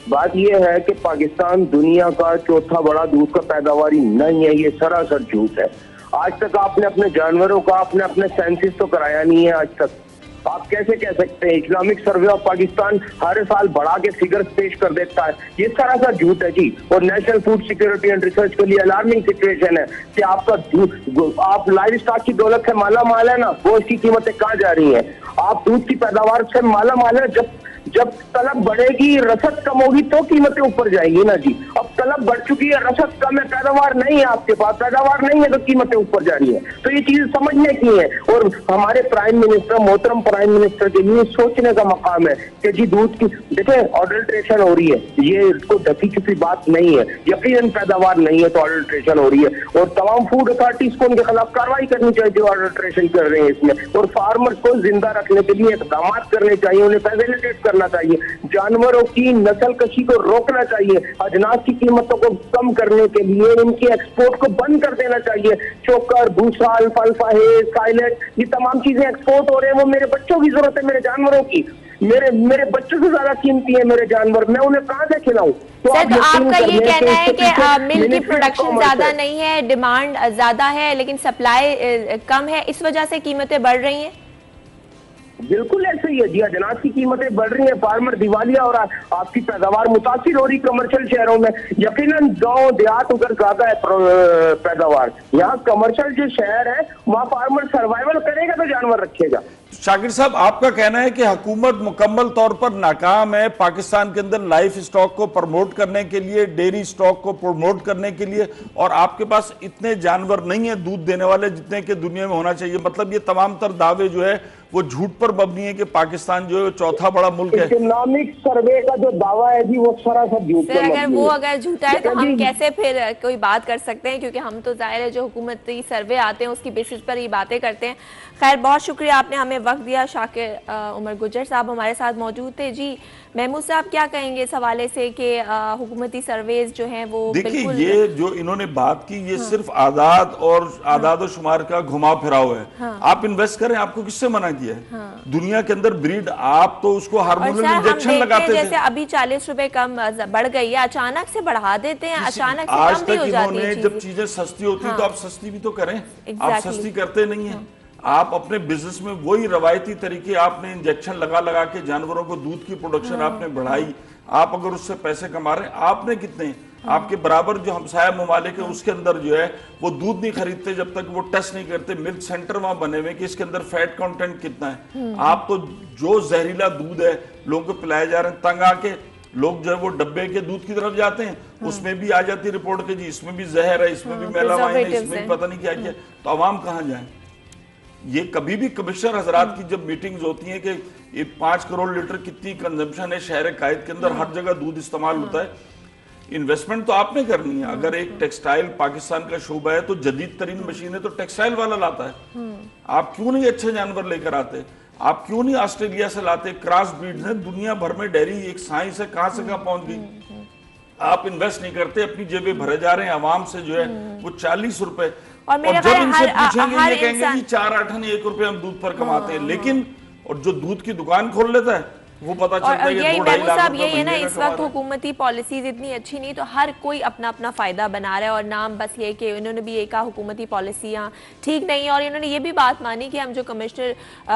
बात यह है कि पाकिस्तान दुनिया का चौथा बड़ा दूध का पैदावारी नहीं है, ये सरासर झूठ है। आज तक आपने अपने जानवरों का अपने सेंसिस तो कराया नहीं है आज तक। आप कैसे कह सकते हैं? इस्लामिक सर्वे ऑफ पाकिस्तान हर साल बढ़ा के फिगर्स पेश कर देता है, ये सरासर झूठ है जी। और national food security and research के लिए अलार्मिंग सिचुएशन है कि आपका आप लाइव स्टॉक की दौलत से माला माल है ना, गोश्त की कीमतें कहाँ जा रही हैं? आप दूध की पैदावार से माला माल है, जब तलब बढ़ेगी, रसद कम होगी तो कीमतें ऊपर जाएंगी ना जी। अब तलब बढ़ चुकी है, रसद कम है, पैदावार नहीं है, आपके पास पैदावार नहीं है तो कीमतें ऊपर जा रही है। तो ये चीज समझने की है, और हमारे प्राइम मिनिस्टर, मोहतरम प्राइम मिनिस्टर के लिए सोचने का मकाम है कि जी दूध की, देखिए ऑडल्ट्रेशन हो रही है, ये कोई ढकी छुपी बात नहीं है, यकीनन पैदावार नहीं है तो ऑडल्ट्रेशन हो रही है, और तमाम फूड अथॉरिटीज को उनके खिलाफ कार्रवाई करनी चाहिए जो ऑडल्ट्रेशन कर रहे हैं इसमें, और फार्मर्स को जिंदा रखने के लिए इकदाम करने चाहिए, उन्हें फैसिलिटेट करना चाहिए, जानवरों की नस्ल कशी को रोकना चाहिए, अजनास की कीमतों को कम करने के लिए इनकी एक्सपोर्ट को बंद कर देना चाहिए। चोकर, भूसा, अल्फाल्फा, हेज, साइलेट, ये तमाम चीजें एक्सपोर्ट हो रहे हैं, वो मेरे बच्चों की जरूरत है, मेरे जानवरों की, मेरे बच्चों से ज्यादा कीमती है मेरे जानवर, मैं उन्हें कहां से खिलाऊं? तो आपका ये कहना है कि मिल्क की प्रोडक्शन ज्यादा नहीं है, डिमांड ज्यादा है लेकिन सप्लाई कम है, इस वजह से कीमतें बढ़ रही हैं? बिल्कुल ऐसे ही है जी, अजनास की कीमतें बढ़ रही हैं, फार्मर दिवालिया और आपकी पैदावार मुतासिर हो रही कमर्शियल शहरों में। यकीनन गांव देहात उधर ज्यादा है पैदावार, यहाँ कमर्शियल जो शहर है वहाँ फार्मर सर्वाइवल करेगा तो जानवर रखेगा। शाकिर साहब, आपका कहना है कि हुकूमत मुकम्मल तौर पर नाकाम है पाकिस्तान के अंदर लाइफ स्टॉक को प्रमोट करने के लिए, डेयरी स्टॉक को प्रमोट करने के लिए, और आपके पास इतने जानवर नहीं है दूध देने वाले जितने के दुनिया में होना चाहिए। मतलब ये तमाम तर दावे जो है वो झूठ पर मबनी है कि पाकिस्तान जो है चौथा बड़ा मुल्क है। इकोनॉमिक सर्वे का जो दावा है जी वो सरासर झूठ है। अगर झूठा है तो हम कैसे फिर कोई बात कर सकते हैं, क्योंकि हम तो जाहिर है जो हुकूमती सर्वे आते हैं उसकी बेसिस पर ये बातें करते हैं। खैर, बहुत शुक्रिया, आपने हमें वक्त दिया। शाकिर उमर गुजर साहब हमारे साथ मौजूद थे। जी महमूद साहब, क्या कहेंगे इस हवाले से कि हुकूमती सर्वेज जो हैं वो देखिए, ये जो इन्होंने बात की ये सिर्फ आदाद और शुमार का घुमा फिराव है। आप इन्वेस्ट करें, आपको किससे मना किया है? दुनिया के अंदर ब्रीड, आप तो उसको हार्मोनल इंजेक्शन लगाते थे। जैसे अभी 40 रुपए कम बढ़ गई है, अचानक से बढ़ा देते हैं, अचानक से कम भी हो जाती है। जब चीजें सस्ती होती है तो आप सस्ती भी तो करें, आप सस्ती करते नहीं है। आप अपने बिजनेस में वही रवायती तरीके, आपने इंजेक्शन लगा लगा के जानवरों को दूध की प्रोडक्शन आपने बढ़ाई, आप अगर उससे पैसे कमा रहे हैं, आपने कितने, आपके बराबर जो हमसाया ममालिक है उसके अंदर जो है वो दूध नहीं खरीदते जब तक वो टेस्ट नहीं करते। मिल्क सेंटर वहां बने हुए कि इसके अंदर फैट कंटेंट कितना है। आप तो जो जहरीला दूध है लोगों को पिलाए जा रहे हैं, तंग आके लोग जो है वो डब्बे के दूध की तरफ जाते हैं, उसमें भी आ जाती है रिपोर्ट के जी इसमें भी जहर है, इसमें भी मेलामाइन है, इसमें भी पता नहीं क्या किया। तो अवाम कहाँ जाए? ये कभी भी कमिश्नर हजरात की जब मीटिंग्स होती हैं कि ये 5 करोड़ लीटर कितनी कंजम्पशन है शहर कायद के अंदर, हर जगह दूध इस्तेमाल होता है। इन्वेस्टमेंट तो आपने करनी है। अगर एक टेक्सटाइल पाकिस्तान का शोबा है तो जदीद तरीन मशीनें तो टेक्सटाइल वाला लाता है। आप क्यों नहीं अच्छे जानवर लेकर आते? आप क्यों नहीं ऑस्ट्रेलिया से लाते? क्रॉस ब्रीड है, दुनिया भर में डेयरी एक साइंस है, कहां से कहां पहुंच गई। आप इन्वेस्ट नहीं करते, अपनी जेबें भरे जा रहे हैं आवाम से जो है वो 40 रुपए। और जब इनसे पूछेंगे ये कहेंगे कि 4 आठन 1 रुपए हम दूध पर कमाते हैं। लेकिन और जो दूध की दुकान खोल लेता है वो पता चलता है यही महमूद साहब, यही है ना, इस वक्त हुकूमती पॉलिसीज इतनी अच्छी नहीं, तो हर कोई अपना अपना फायदा बना रहा है। और नाम बस ये कि इन्होंने भी ये कहा हुकूमती पॉलिसियाँ ठीक नहीं है, और इन्होंने ये भी बात मानी कि हम जो कमिश्नर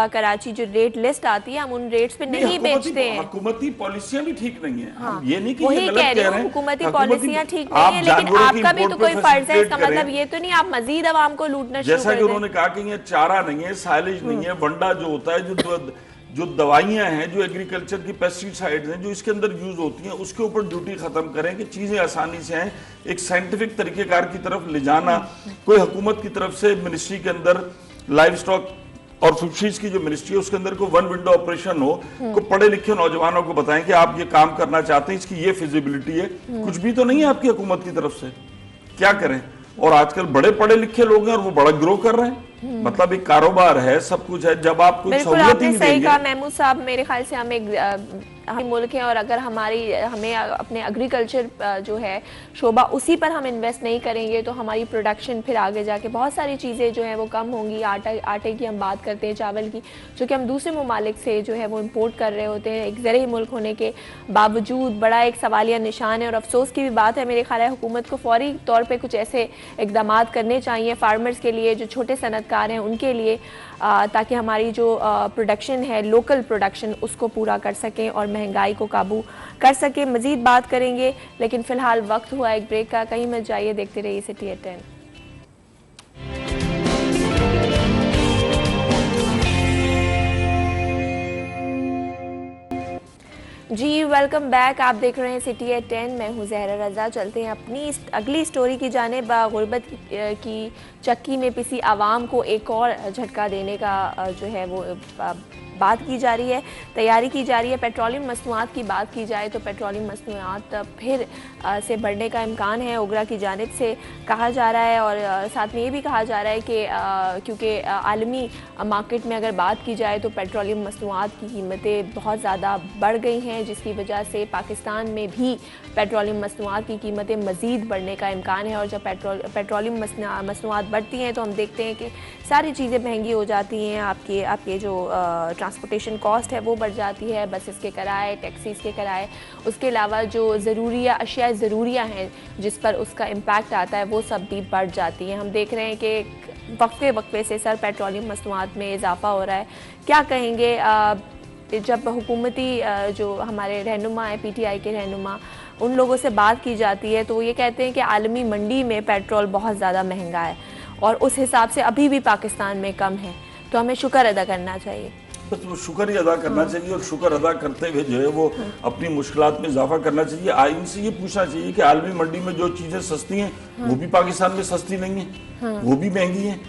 कराची जो रेट लिस्ट आती है हम उन रेट्स पे नहीं बेचते हैं। हुकूमती पॉलिसियाँ भी ठीक नहीं है। हाँ, ये नहीं कि वही कह रहे हैं हुकूमती पॉलिसियाँ ठीक नहीं है, लेकिन आपका भी तो कोई फर्ज है। इसका मतलब ये तो नहीं आप मजीद आवाम को लूटना शुरू कर दें। जैसा कि उन्होंने कहा कि ये चारा नहीं है, साइलेज नहीं है, वंडा जो होता है, जो दवाइयां हैं, जो एग्रीकल्चर की पेस्टिसाइड्स हैं जो इसके अंदर यूज होती हैं, उसके ऊपर ड्यूटी खत्म करें कि चीजें आसानी से हैं। एक साइंटिफिक तरीकेकार की तरफ ले जाना, कोई हुकूमत की तरफ से मिनिस्ट्री के अंदर लाइव स्टॉक और फिशरीज की जो मिनिस्ट्री है उसके अंदर को 1 विंडो ऑपरेशन हो, को पढ़े लिखे नौजवानों को बताएं कि आप ये काम करना चाहते हैं, इसकी ये फिजिबिलिटी है। कुछ भी तो नहीं है आपकी हुकूमत की तरफ से, क्या करें? और आजकल बड़े पढ़े लिखे लोग हैं और वो बड़ा ग्रो कर रहे हैं। मतलब एक कारोबार है, सब कुछ है। जब आप कुछ सहूलियत ही नहीं देंगे। सही कहा महमूद साहब, मेरे ख्याल से हम एक मुल्क है और अगर हमें अपने एग्रीकल्चर जो है शोबा उसी पर हम इन्वेस्ट नहीं करेंगे तो हमारी प्रोडक्शन फिर आगे जाके बहुत सारी चीज़ें जो हैं वो कम होंगी। आटे की हम बात करते हैं, चावल की, जो कि हम दूसरे ममालिक से जो है वो इम्पोर्ट कर रहे होते हैं। एक ज़रूरी मुल्क होने के बावजूद बड़ा एक सवालिया निशान है और अफसोस की भी बात है। मेरे ख्याल है हुकूमत को फौरी तौर पर कुछ ऐसे इकदाम करने चाहिए फार्मर्स के लिए, जो छोटे सनतकार हैं उनके लिए, ताकि हमारी जो प्रोडक्शन है, लोकल प्रोडक्शन, उसको पूरा कर सकें और महंगाई को काबू कर सकें। मज़ीद बात करेंगे, लेकिन फ़िलहाल वक्त हुआ एक ब्रेक का। कहीं मत जाइए, देखते रहिए सिटी एट 10। जी वेलकम बैक, आप देख रहे हैं सिटी एट 10। मैं हूं ज़हरा रज़ा। चलते हैं अपनी अगली स्टोरी की जानिब। गुर्बत की चक्की में पिसी आवाम को एक और झटका देने का जो है वो बात की जा रही है, तैयारी की जा रही है। पेट्रोलियम मसनूआत की बात की जाए तो पेट्रोलियम मसनूआत फिर से बढ़ने का इम्कान है, ओगरा की जानिब से कहा जा रहा है। और साथ में ये भी कहा जा रहा है कि क्योंकि आलमी मार्केट में अगर बात की जाए तो पेट्रोलियम मसनूआत की कीमतें बहुत ज़्यादा बढ़ गई हैं, जिसकी वजह से पाकिस्तान में भी पेट्रोलियम मसनूआत की कीमतें मज़ीद बढ़ने का इम्कान है। और जब पेट्रोलियम मसनूआत बढ़ती हैं तो हम देखते हैं कि सारी चीज़ें महंगी हो जाती हैं। आपके जो ट्रांसपोर्टेशन कॉस्ट है वो बढ़ जाती है, बसेस के किराए, टैक्सीज़ के किराए, उसके अलावा जो ज़रूरिया अशिया ज़रूरिया हैं जिस पर उसका इम्पैक्ट आता है वो सब भी बढ़ जाती हैं। हम देख रहे हैं कि वक्फे से सर पेट्रोलियम मसनूआत में इजाफा हो रहा है। क्या कहेंगे जब हुकूमती जो हमारे रहनुमा हैं, PTI के रहनुमा, उन लोगों से बात की जाती है तो वो ये कहते हैं कि आलमी मंडी में पेट्रोल बहुत ज़्यादा महंगा है और उस हिसाब से अभी भी पाकिस्तान में कम है, तो हमें शुक्र अदा करना चाहिए। बस वो शुक्र ही अदा करना चाहिए और शुक्र अदा करते हुए जो है वो अपनी मुश्किलात में इजाफा करना चाहिए। इनसे ये पूछना चाहिए कि आलमी मंडी में जो चीजें सस्ती हैं वो भी पाकिस्तान में सस्ती नहीं है, वो भी महंगी है।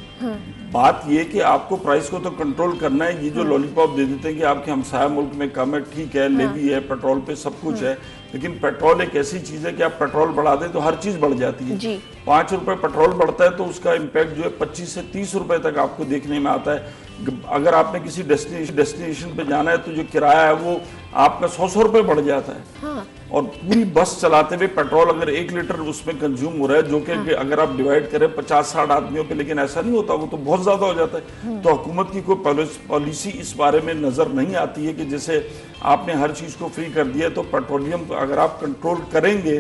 बात ये कि आपको प्राइस को तो कंट्रोल करना है। ये जो लॉलीपॉप दे देते हैं कि आपके हमसाया मुल्क में कम है, ठीक है, लेवी है, पेट्रोल पे सब कुछ है, लेकिन पेट्रोल एक ऐसी चीज है कि आप पेट्रोल बढ़ा दें तो हर चीज बढ़ जाती है। 5 रुपए पेट्रोल बढ़ता है तो उसका इम्पैक्ट जो है 25 से 30 रुपए तक आपको देखने में आता है। अगर आपने किसी डेस्टिनेशन पे जाना है तो जो किराया है वो आपका 100 रुपए बढ़ जाता है। हाँ। और पूरी बस चलाते हुए पेट्रोल अगर 1 लीटर उसमें कंज्यूम हो रहा है, जो कि अगर आप डिवाइड करें 50-60 आदमियों पे, लेकिन ऐसा नहीं होता, वो तो बहुत ज्यादा हो जाता है। तो हुकूमत की कोई पॉलिसी इस बारे में नजर नहीं आती है कि जैसे आपने हर चीज को फ्री कर दिया तो पेट्रोलियम अगर आप कंट्रोल करेंगे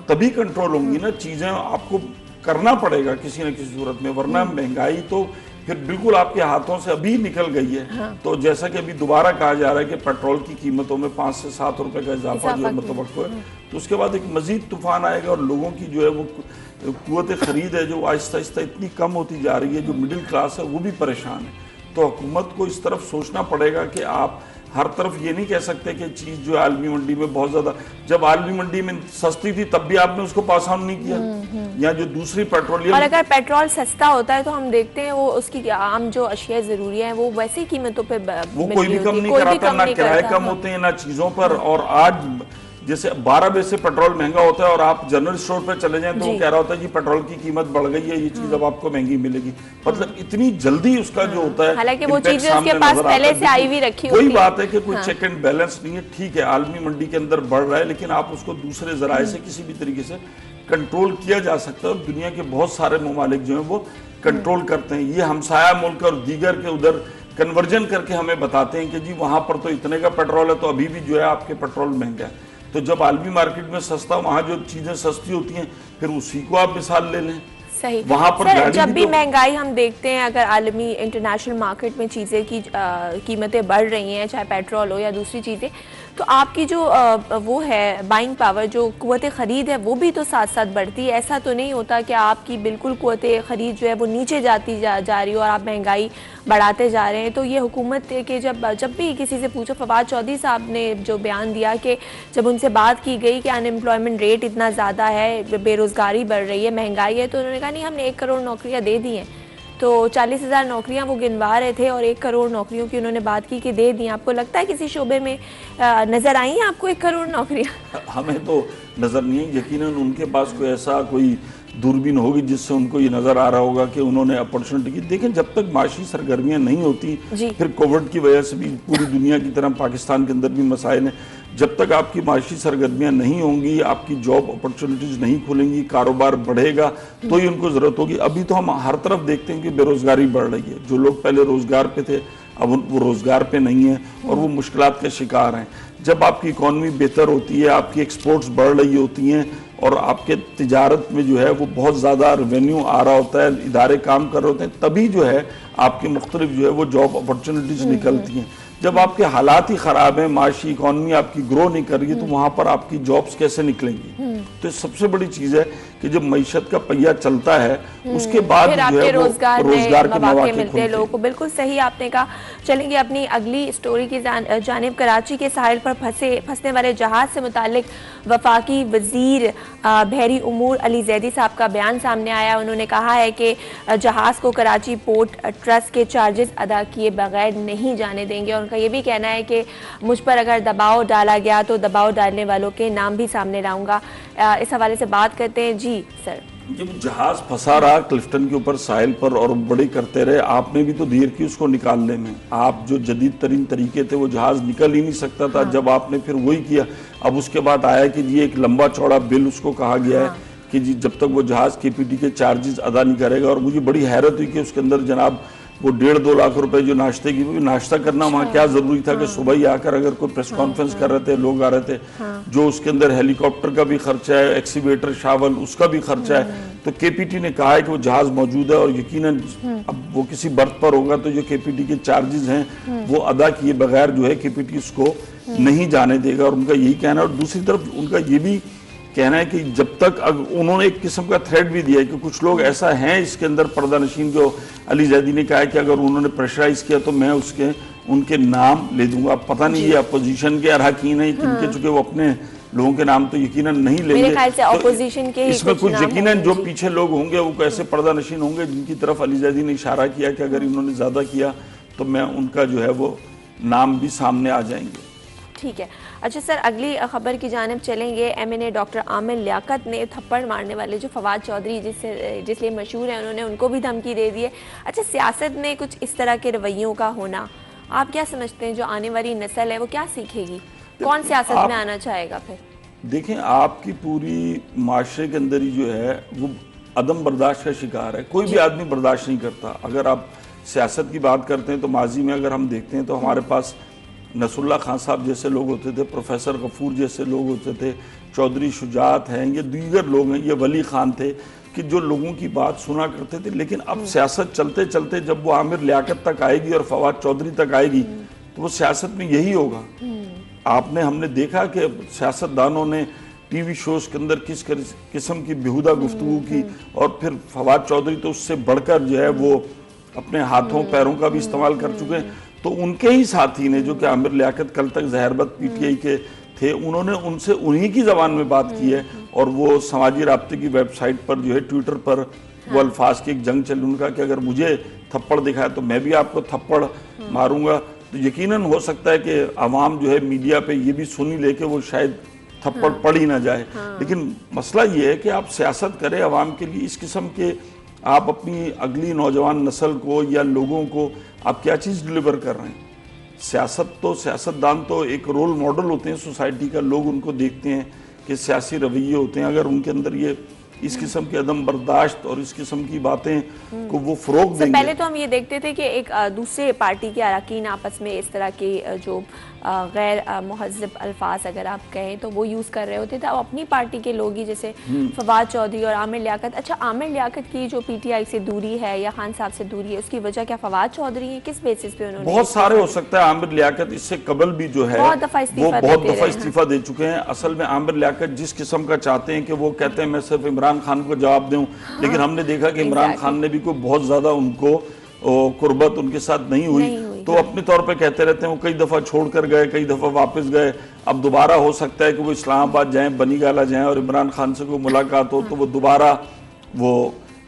तभी कंट्रोल होंगी ना। चीजें आपको करना पड़ेगा किसी न किसी सूरत में, वरना महंगाई तो फिर बिल्कुल आपके हाथों से अभी निकल गई है। हाँ। तो जैसा कि अभी दोबारा कहा जा रहा है कि पेट्रोल की कीमतों में 5 से 7 रुपए का इजाफा जो है मुतवक्को है, तो उसके बाद एक मजीद तूफान आएगा और लोगों की जो है वो कुव्वत खरीद है जो आहिस्ता आहिस्ता इतनी कम होती जा रही है, जो मिडिल क्लास है वो भी परेशान है। तो हुकूमत को इस तरफ सोचना पड़ेगा कि आप हर तरफ ये नहीं कह सकते कि चीज जो है आलमी मंडी में बहुत ज्यादा, जब आलमी मंडी में सस्ती थी तब भी आपने उसको पास ऑन नहीं किया। या जो दूसरी पेट्रोलियम, और अगर पेट्रोल सस्ता होता है तो हम देखते हैं वो उसकी आम जो अशिया जरूरी है वो वैसी कीमतों पे वो कोई भी कम नहीं कराता, ना किराए कम होते हैं ना चीजों पर। और आज जैसे 12 बजे से पेट्रोल महंगा होता है और आप जनरल स्टोर पर चले जाएं तो वो कह रहा होता है जी पेट्रोल की कीमत बढ़ गई है, ये चीज अब आपको महंगी मिलेगी। मतलब इतनी जल्दी उसका जो होता है, हालांकि वो चीजें उसके पास पहले से आई हुई रखी होती है। वही बात है कि कोई चेक एंड बैलेंस नहीं है। ठीक है, आलमी मंडी के अंदर बढ़ रहा है, लेकिन आप उसको दूसरे जराए से किसी भी तरीके से कंट्रोल किया जा सकता है। और दुनिया के बहुत सारे ममालिक जो है वो कंट्रोल करते हैं। ये हमसाया मुल्क और दीगर के उधर कन्वर्जन करके हमें बताते हैं कि जी वहां पर तो इतने का पेट्रोल है, तो अभी भी जो है आपके पेट्रोल महंगा है। तो जब आलमी मार्केट में सस्ता, वहां जो चीजें सस्ती होती हैं, फिर उसी को आप मिसाल ले लें। सही। वहां पर सर, जब भी तो महंगाई हम देखते हैं, अगर आलमी इंटरनेशनल मार्केट में चीज़ें की कीमतें बढ़ रही हैं, चाहे पेट्रोल हो या दूसरी चीज़ें, तो आपकी जो वो है बाइंग पावर, जो कुव्वत ख़रीद है, वो भी तो साथ साथ बढ़ती है। ऐसा तो नहीं होता कि आपकी बिल्कुल कुव्वत ख़रीद जो है वो नीचे जाती जा रही हो और आप महंगाई बढ़ाते जा रहे हैं। तो ये हुकूमत के जब भी किसी से पूछो, फवाद चौधरी साहब ने जो बयान दिया कि जब उनसे बात की गई कि अनएम्प्लॉयमेंट रेट इतना ज़्यादा है, बेरोज़गारी बढ़ रही है, महंगाई है, तो उन्होंने कहा नहीं, हमने 1 करोड़ नौकरियाँ दे दी हैं। तो 40,000 नौकरियां वो गिनवा रहे थे और 1 करोड़ नौकरियों की उन्होंने बात की कि दे दी। आपको लगता है किसी शोबे में नज़र आई हैं आपको 1 करोड़ नौकरियां? हमें तो नज़र नहीं है। यकीनन उनके पास कोई ऐसा कोई दूरबीन होगी जिससे उनको ये नज़र आ रहा होगा कि उन्होंने अपॉर्चुनिटी की। देखें, जब तक माशी सरगर्मियां नहीं होती, फिर कोविड की वजह से भी पूरी दुनिया की तरह पाकिस्तान के अंदर भी मसाइल हैं, जब तक आपकी माशी सरगर्मियां नहीं होंगी, आपकी जॉब अपॉर्चुनिटीज नहीं खुलेंगी, कारोबार बढ़ेगा, तो ही उनको ज़रूरत होगी। अभी तो हम हर तरफ देखते हैं कि बेरोज़गारी बढ़ रही है। जो लोग पहले रोज़गार पे थे अब वो रोज़गार पे नहीं है और वो मुश्किलात के शिकार हैं। जब आपकी इकॉनमी बेहतर होती है, आपकी एक्सपोर्ट्स बढ़ रही होती हैं और आपके तिजारत में जो है वो बहुत ज़्यादा रेवेन्यू आ रहा होता है, इदारे काम कर रहे होते हैं, तभी जो है आपकी मुख्तलिफ जो है वो जॉब अपॉर्चुनिटीज़ निकलती हैं। जब आपके हालात ही ख़राब हैं, माशी इकॉनमी आपकी ग्रो नहीं कर रही है, तो वहाँ पर आपकी जॉब्स कैसे निकलेंगी? तो सबसे बड़ी चीज़ है कि जब मईशत का पहिया चलता है उसके बाद जो है रोजगार के मौके मिलते हैं लोगों को। बिल्कुल सही आपने कहा। चलेंगे अपनी अगली स्टोरी की जानिब। कराची के साहिल पर फंसने वाले जहाज से मुतालिक वफाकी वजीर बहरी उमूर अली जैदी साहब का बयान सामने आया। उन्होंने कहा है कि जहाज को कराची पोर्ट ट्रस्ट के चार्जेस अदा किए बगैर नहीं जाने देंगे। और उनका ये भी कहना है कि मुझ पर अगर दबाव डाला गया तो दबाव डालने वालों के नाम भी सामने लाऊंगा। इस हवाले से बात करते हैं। जी सर। जब जहाज फंसा रहा क्लिफ्टन के ऊपर साहिल पर और बड़े करते रहे, आपने भी तो देर की उसको निकालने में। आप जो जदीद तरीन तरीके थे, वो जहाज निकल ही नहीं सकता था। जब आपने फिर वही किया, अब उसके बाद आया कि जी एक लंबा चौड़ा बिल उसको कहा गया है कि जी जब तक वो जहाज KPT के चार्जेस अदा नहीं करेगा। और मुझे बड़ी हैरत हुई कि उसके अंदर जनाब वो 1.5-2 लाख रुपए जो नाश्ते की, नाश्ता करना वहाँ क्या जरूरी था कि सुबह ही आकर अगर कोई प्रेस कॉन्फ्रेंस कर रहे थे, लोग आ रहे थे, जो उसके अंदर हेलीकॉप्टर का भी खर्चा है, एक्सीवेटर शावल उसका भी खर्चा है। तो KPT ने कहा है कि वो जहाज मौजूद है और यकीनन अब वो किसी बर्थ पर होगा तो जो KPT के चार्जेस हैं वो अदा किए बगैर जो है KPT उसको नहीं जाने देगा। और उनका यही कहना है। और दूसरी तरफ उनका ये भी कहना है कि जब तक उन्होंने एक किस्म का थ्रेट भी दिया है कि कुछ लोग ऐसा हैं इसके अंदर पर्दा नशीन, जो अली जैदी ने कहा है कि अगर उन्होंने प्रेशराइज किया तो मैं उनके नाम ले दूंगा। पता नहीं ये अपोजिशन के अरकान है किनके, चूंकि वो अपने लोगों के नाम तो यकीनन नहीं लेंगे। मेरे ख्याल से अपोजिशन के इसमें कुछ यकीनन जो पीछे लोग होंगे वो कैसे पर्दा नशीन होंगे जिनकी तरफ अली जैदी ने इशारा किया कि अगर इन्होंने ज्यादा किया तो मैं उनका जो है वो नाम भी सामने आ जाएंगे। ठीक है। अच्छा सर, अगली खबर की जानिब चलेंगे। MNA डॉक्टर आमिर लियाकत ने थप्पड़ मारने वाले जो फवाद चौधरी जिसलिए मशहूर हैं, उन्होंने उनको भी धमकी दे दी है। अच्छा, सियासत में कुछ इस तरह के रवैयों का होना, आप क्या समझते हैं जो आने वाली नस्ल है वो क्या सीखेगी? कौन सियासत में आना चाहेगा फिर? देखें, आपकी पूरी माशरे के अंदर ही जो है वो अदम बर्दाश्त का शिकार है। कोई भी आदमी बर्दाश्त नहीं करता। अगर आप सियासत की बात करते हैं तो माजी में अगर हम देखते हैं तो हमारे पास नसरुल्लाह खान साहब जैसे लोग होते थे, प्रोफेसर गफूर जैसे लोग होते थे, चौधरी शुजात हैं, ये दीगर लोग हैं, ये वली खान थे कि जो लोगों की बात सुना करते थे। लेकिन अब सियासत चलते चलते जब वो आमिर लियाकत तक आएगी और फवाद चौधरी तक आएगी तो वो सियासत में यही होगा। हमने देखा कि सियासतदानों ने TV शोज के अंदर किस किस्म की बेहुदा गुफ्तगू की, और फिर फवाद चौधरी तो उससे बढ़कर जो है वो अपने हाथों पैरों का भी इस्तेमाल कर चुके हैं। तो उनके ही साथी ने जो कि आमिर लियाकत कल तक ज़हरबद पीटीआई के थे, उन्होंने उनसे उन्हीं की ज़बान में बात की है और वो समाजी राब्ते की वेबसाइट पर जो है ट्विटर पर वो अल्फाज की एक जंग चली उनका कि अगर मुझे थप्पड़ दिखाए तो मैं भी आपको थप्पड़ मारूंगा। तो यकीनन हो सकता है कि आवाम जो है मीडिया पे ये भी सुनी ले कि वो शायद थप्पड़ पड़ ही ना जाए। लेकिन मसला ये है कि आप सियासत करें आवाम के लिए, इस किस्म के आप अपनी अगली नौजवान नस्ल को या लोगों को आप क्या चीज़ डिलीवर कर रहे हैं। सियासतदान तो एक रोल मॉडल होते हैं सोसाइटी का, लोग उनको देखते हैं कि सियासी रवैये होते हैं, अगर उनके अंदर ये इस किस्म की अदम बर्दाश्त और इस किस्म की बातें को वो फरोग देंगे। पहले तो हम ये देखते थे कि एक दूसरे पार्टी के अरकान आपस में इस तरह के जो गैर मुहज़्ज़ब अल्फाज अगर आप कहें तो वो यूज़ कर रहे होते थे। अब अपनी पार्टी के लोग ही जैसे फवाद चौधरी और आमिर लियाकत। अच्छा, आमिर लियाकत की जो पीटीआई से दूरी है या खान साहब से दूरी है, उसकी वजह क्या फवाद चौधरी है? किस बेसिस पे उन्होंने? बहुत सारे हो सकता है। आमिर लियाकत इससे कबल भी जो है बहुत दफा इस्तीफा दे चुके हैं। असल में आमिर लियाकत जिस किस्म का चाहते हैं कि वो कहते हैं मैं सिर्फ इमरान खान को जवाब दूं, लेकिन हमने देखा कि इमरान खान ने भी कोई बहुत ज्यादा उनको कुर्बत उनके साथ नहीं हुई तो अपने तौर पे कहते रहते हैं। वो कई दफ़ा छोड़ कर गए, कई दफ़ा वापस गए। अब दोबारा हो सकता है कि वो इस्लामाबाद जाएं, बनीगाला जाएं और इमरान खान से कोई मुलाकात हो तो वो दोबारा वो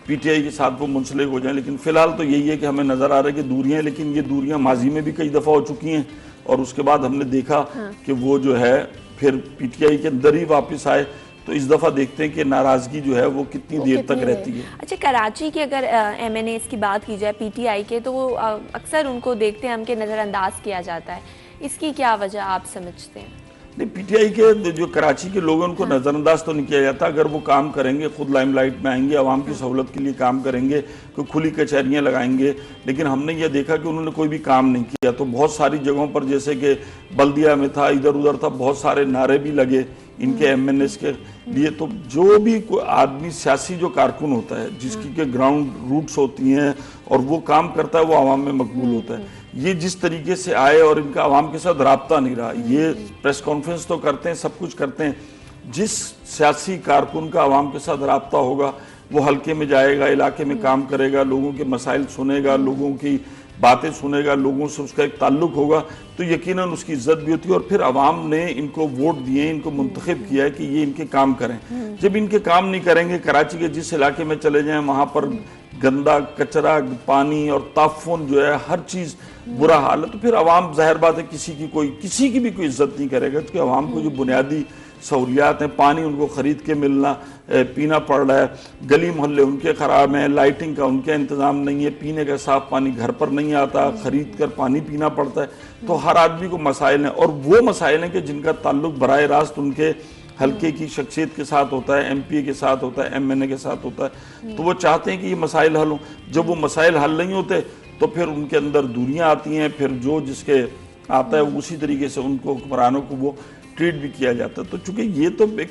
पीटीआई के साथ वो मुंसलिक हो जाएं। लेकिन फिलहाल तो यही है कि हमें नज़र आ रहा है कि दूरियां, लेकिन ये दूरियां माजी में भी कई दफ़ा हो चुकी हैं और उसके बाद हमने देखा कि वो जो है फिर पीटीआई के अंदर ही वापस आए। तो इस दफ़ा देखते हैं कि नाराज़गी जो है वो कितनी देर तक रहती है। अच्छा, कराची की अगर एमएनएस की बात की जाए पीटीआई के, तो वो अक्सर उनको देखते हैं हम के नज़रअंदाज किया जाता है, इसकी क्या वजह आप समझते हैं? नहीं, पीटीआई के जो कराची के लोग हैं उनको नज़रअंदाज तो नहीं किया जाता। अगर वो काम करेंगे, खुद लाइमलाइट में आएंगे, आवाम की सहूलत के लिए काम करेंगे, कोई खुली कचहरियाँ लगाएंगे, लेकिन हमने ये देखा कि उन्होंने कोई भी काम नहीं किया। तो बहुत सारी जगहों पर जैसे कि बल्दिया में था, इधर उधर था, बहुत सारे नारे भी लगे इनके एमएनएस के लिए। तो जो भी कोई आदमी सियासी जो कारकुन होता है, जिसकी के ग्राउंड रूट्स होती हैं और वो काम करता है, वो आवाम में मकबूल होता है। ये जिस तरीके से आए और इनका आवाम के साथ राब्ता नहीं रहा, ये प्रेस कॉन्फ्रेंस तो करते हैं, सब कुछ करते हैं, जिस सियासी कारकुन का आवाम के साथ राब्ता होगा वो हल्के में जाएगा, इलाके में काम करेगा, लोगों के मसाइल सुनेगा, लोगों की बातें सुनेगा, लोगों से उसका एक ताल्लुक होगा, तो यकीनन उसकी इज्जत भी होती है। और फिर आवाम ने इनको वोट दिए, इनको मुंतखब किया है कि ये इनके काम करें। जब इनके काम नहीं करेंगे, कराची के जिस इलाके में चले जाएं वहाँ पर गंदा कचरा, पानी और ताफुन जो है, हर चीज़ बुरा हाल है, तो फिर आवाम ज़ाहिर बात है किसी की भी कोई इज्जत नहीं करेगा। क्योंकि आवाम को जो बुनियादी सहूलियात हैं, पानी उनको ख़रीद के मिलना पीना पड़ रहा है, गली मोहल्ले उनके ख़राब हैं, लाइटिंग का उनके इंतज़ाम नहीं है, पीने का साफ़ पानी घर पर नहीं आता, ख़रीद कर पानी पीना पड़ता है। तो हर आदमी को मसाइल हैं और वो मसाइल हैं कि जिनका ताल्लुक बराह रास्त उनके हल्के की शख्सियत के साथ होता है, एमपी के साथ होता है, एमएनए के साथ होता है। तो वो चाहते हैं कि ये मसाइल हल हों। जब वो मसाइल हल नहीं होते तो फिर उनके अंदर दूरियां आती हैं, फिर जो जिसके आता है उसी तरीके से उनको हुक्मरानों को वो ट्रीट भी किया जाता है। तो चूंकि ये तो एक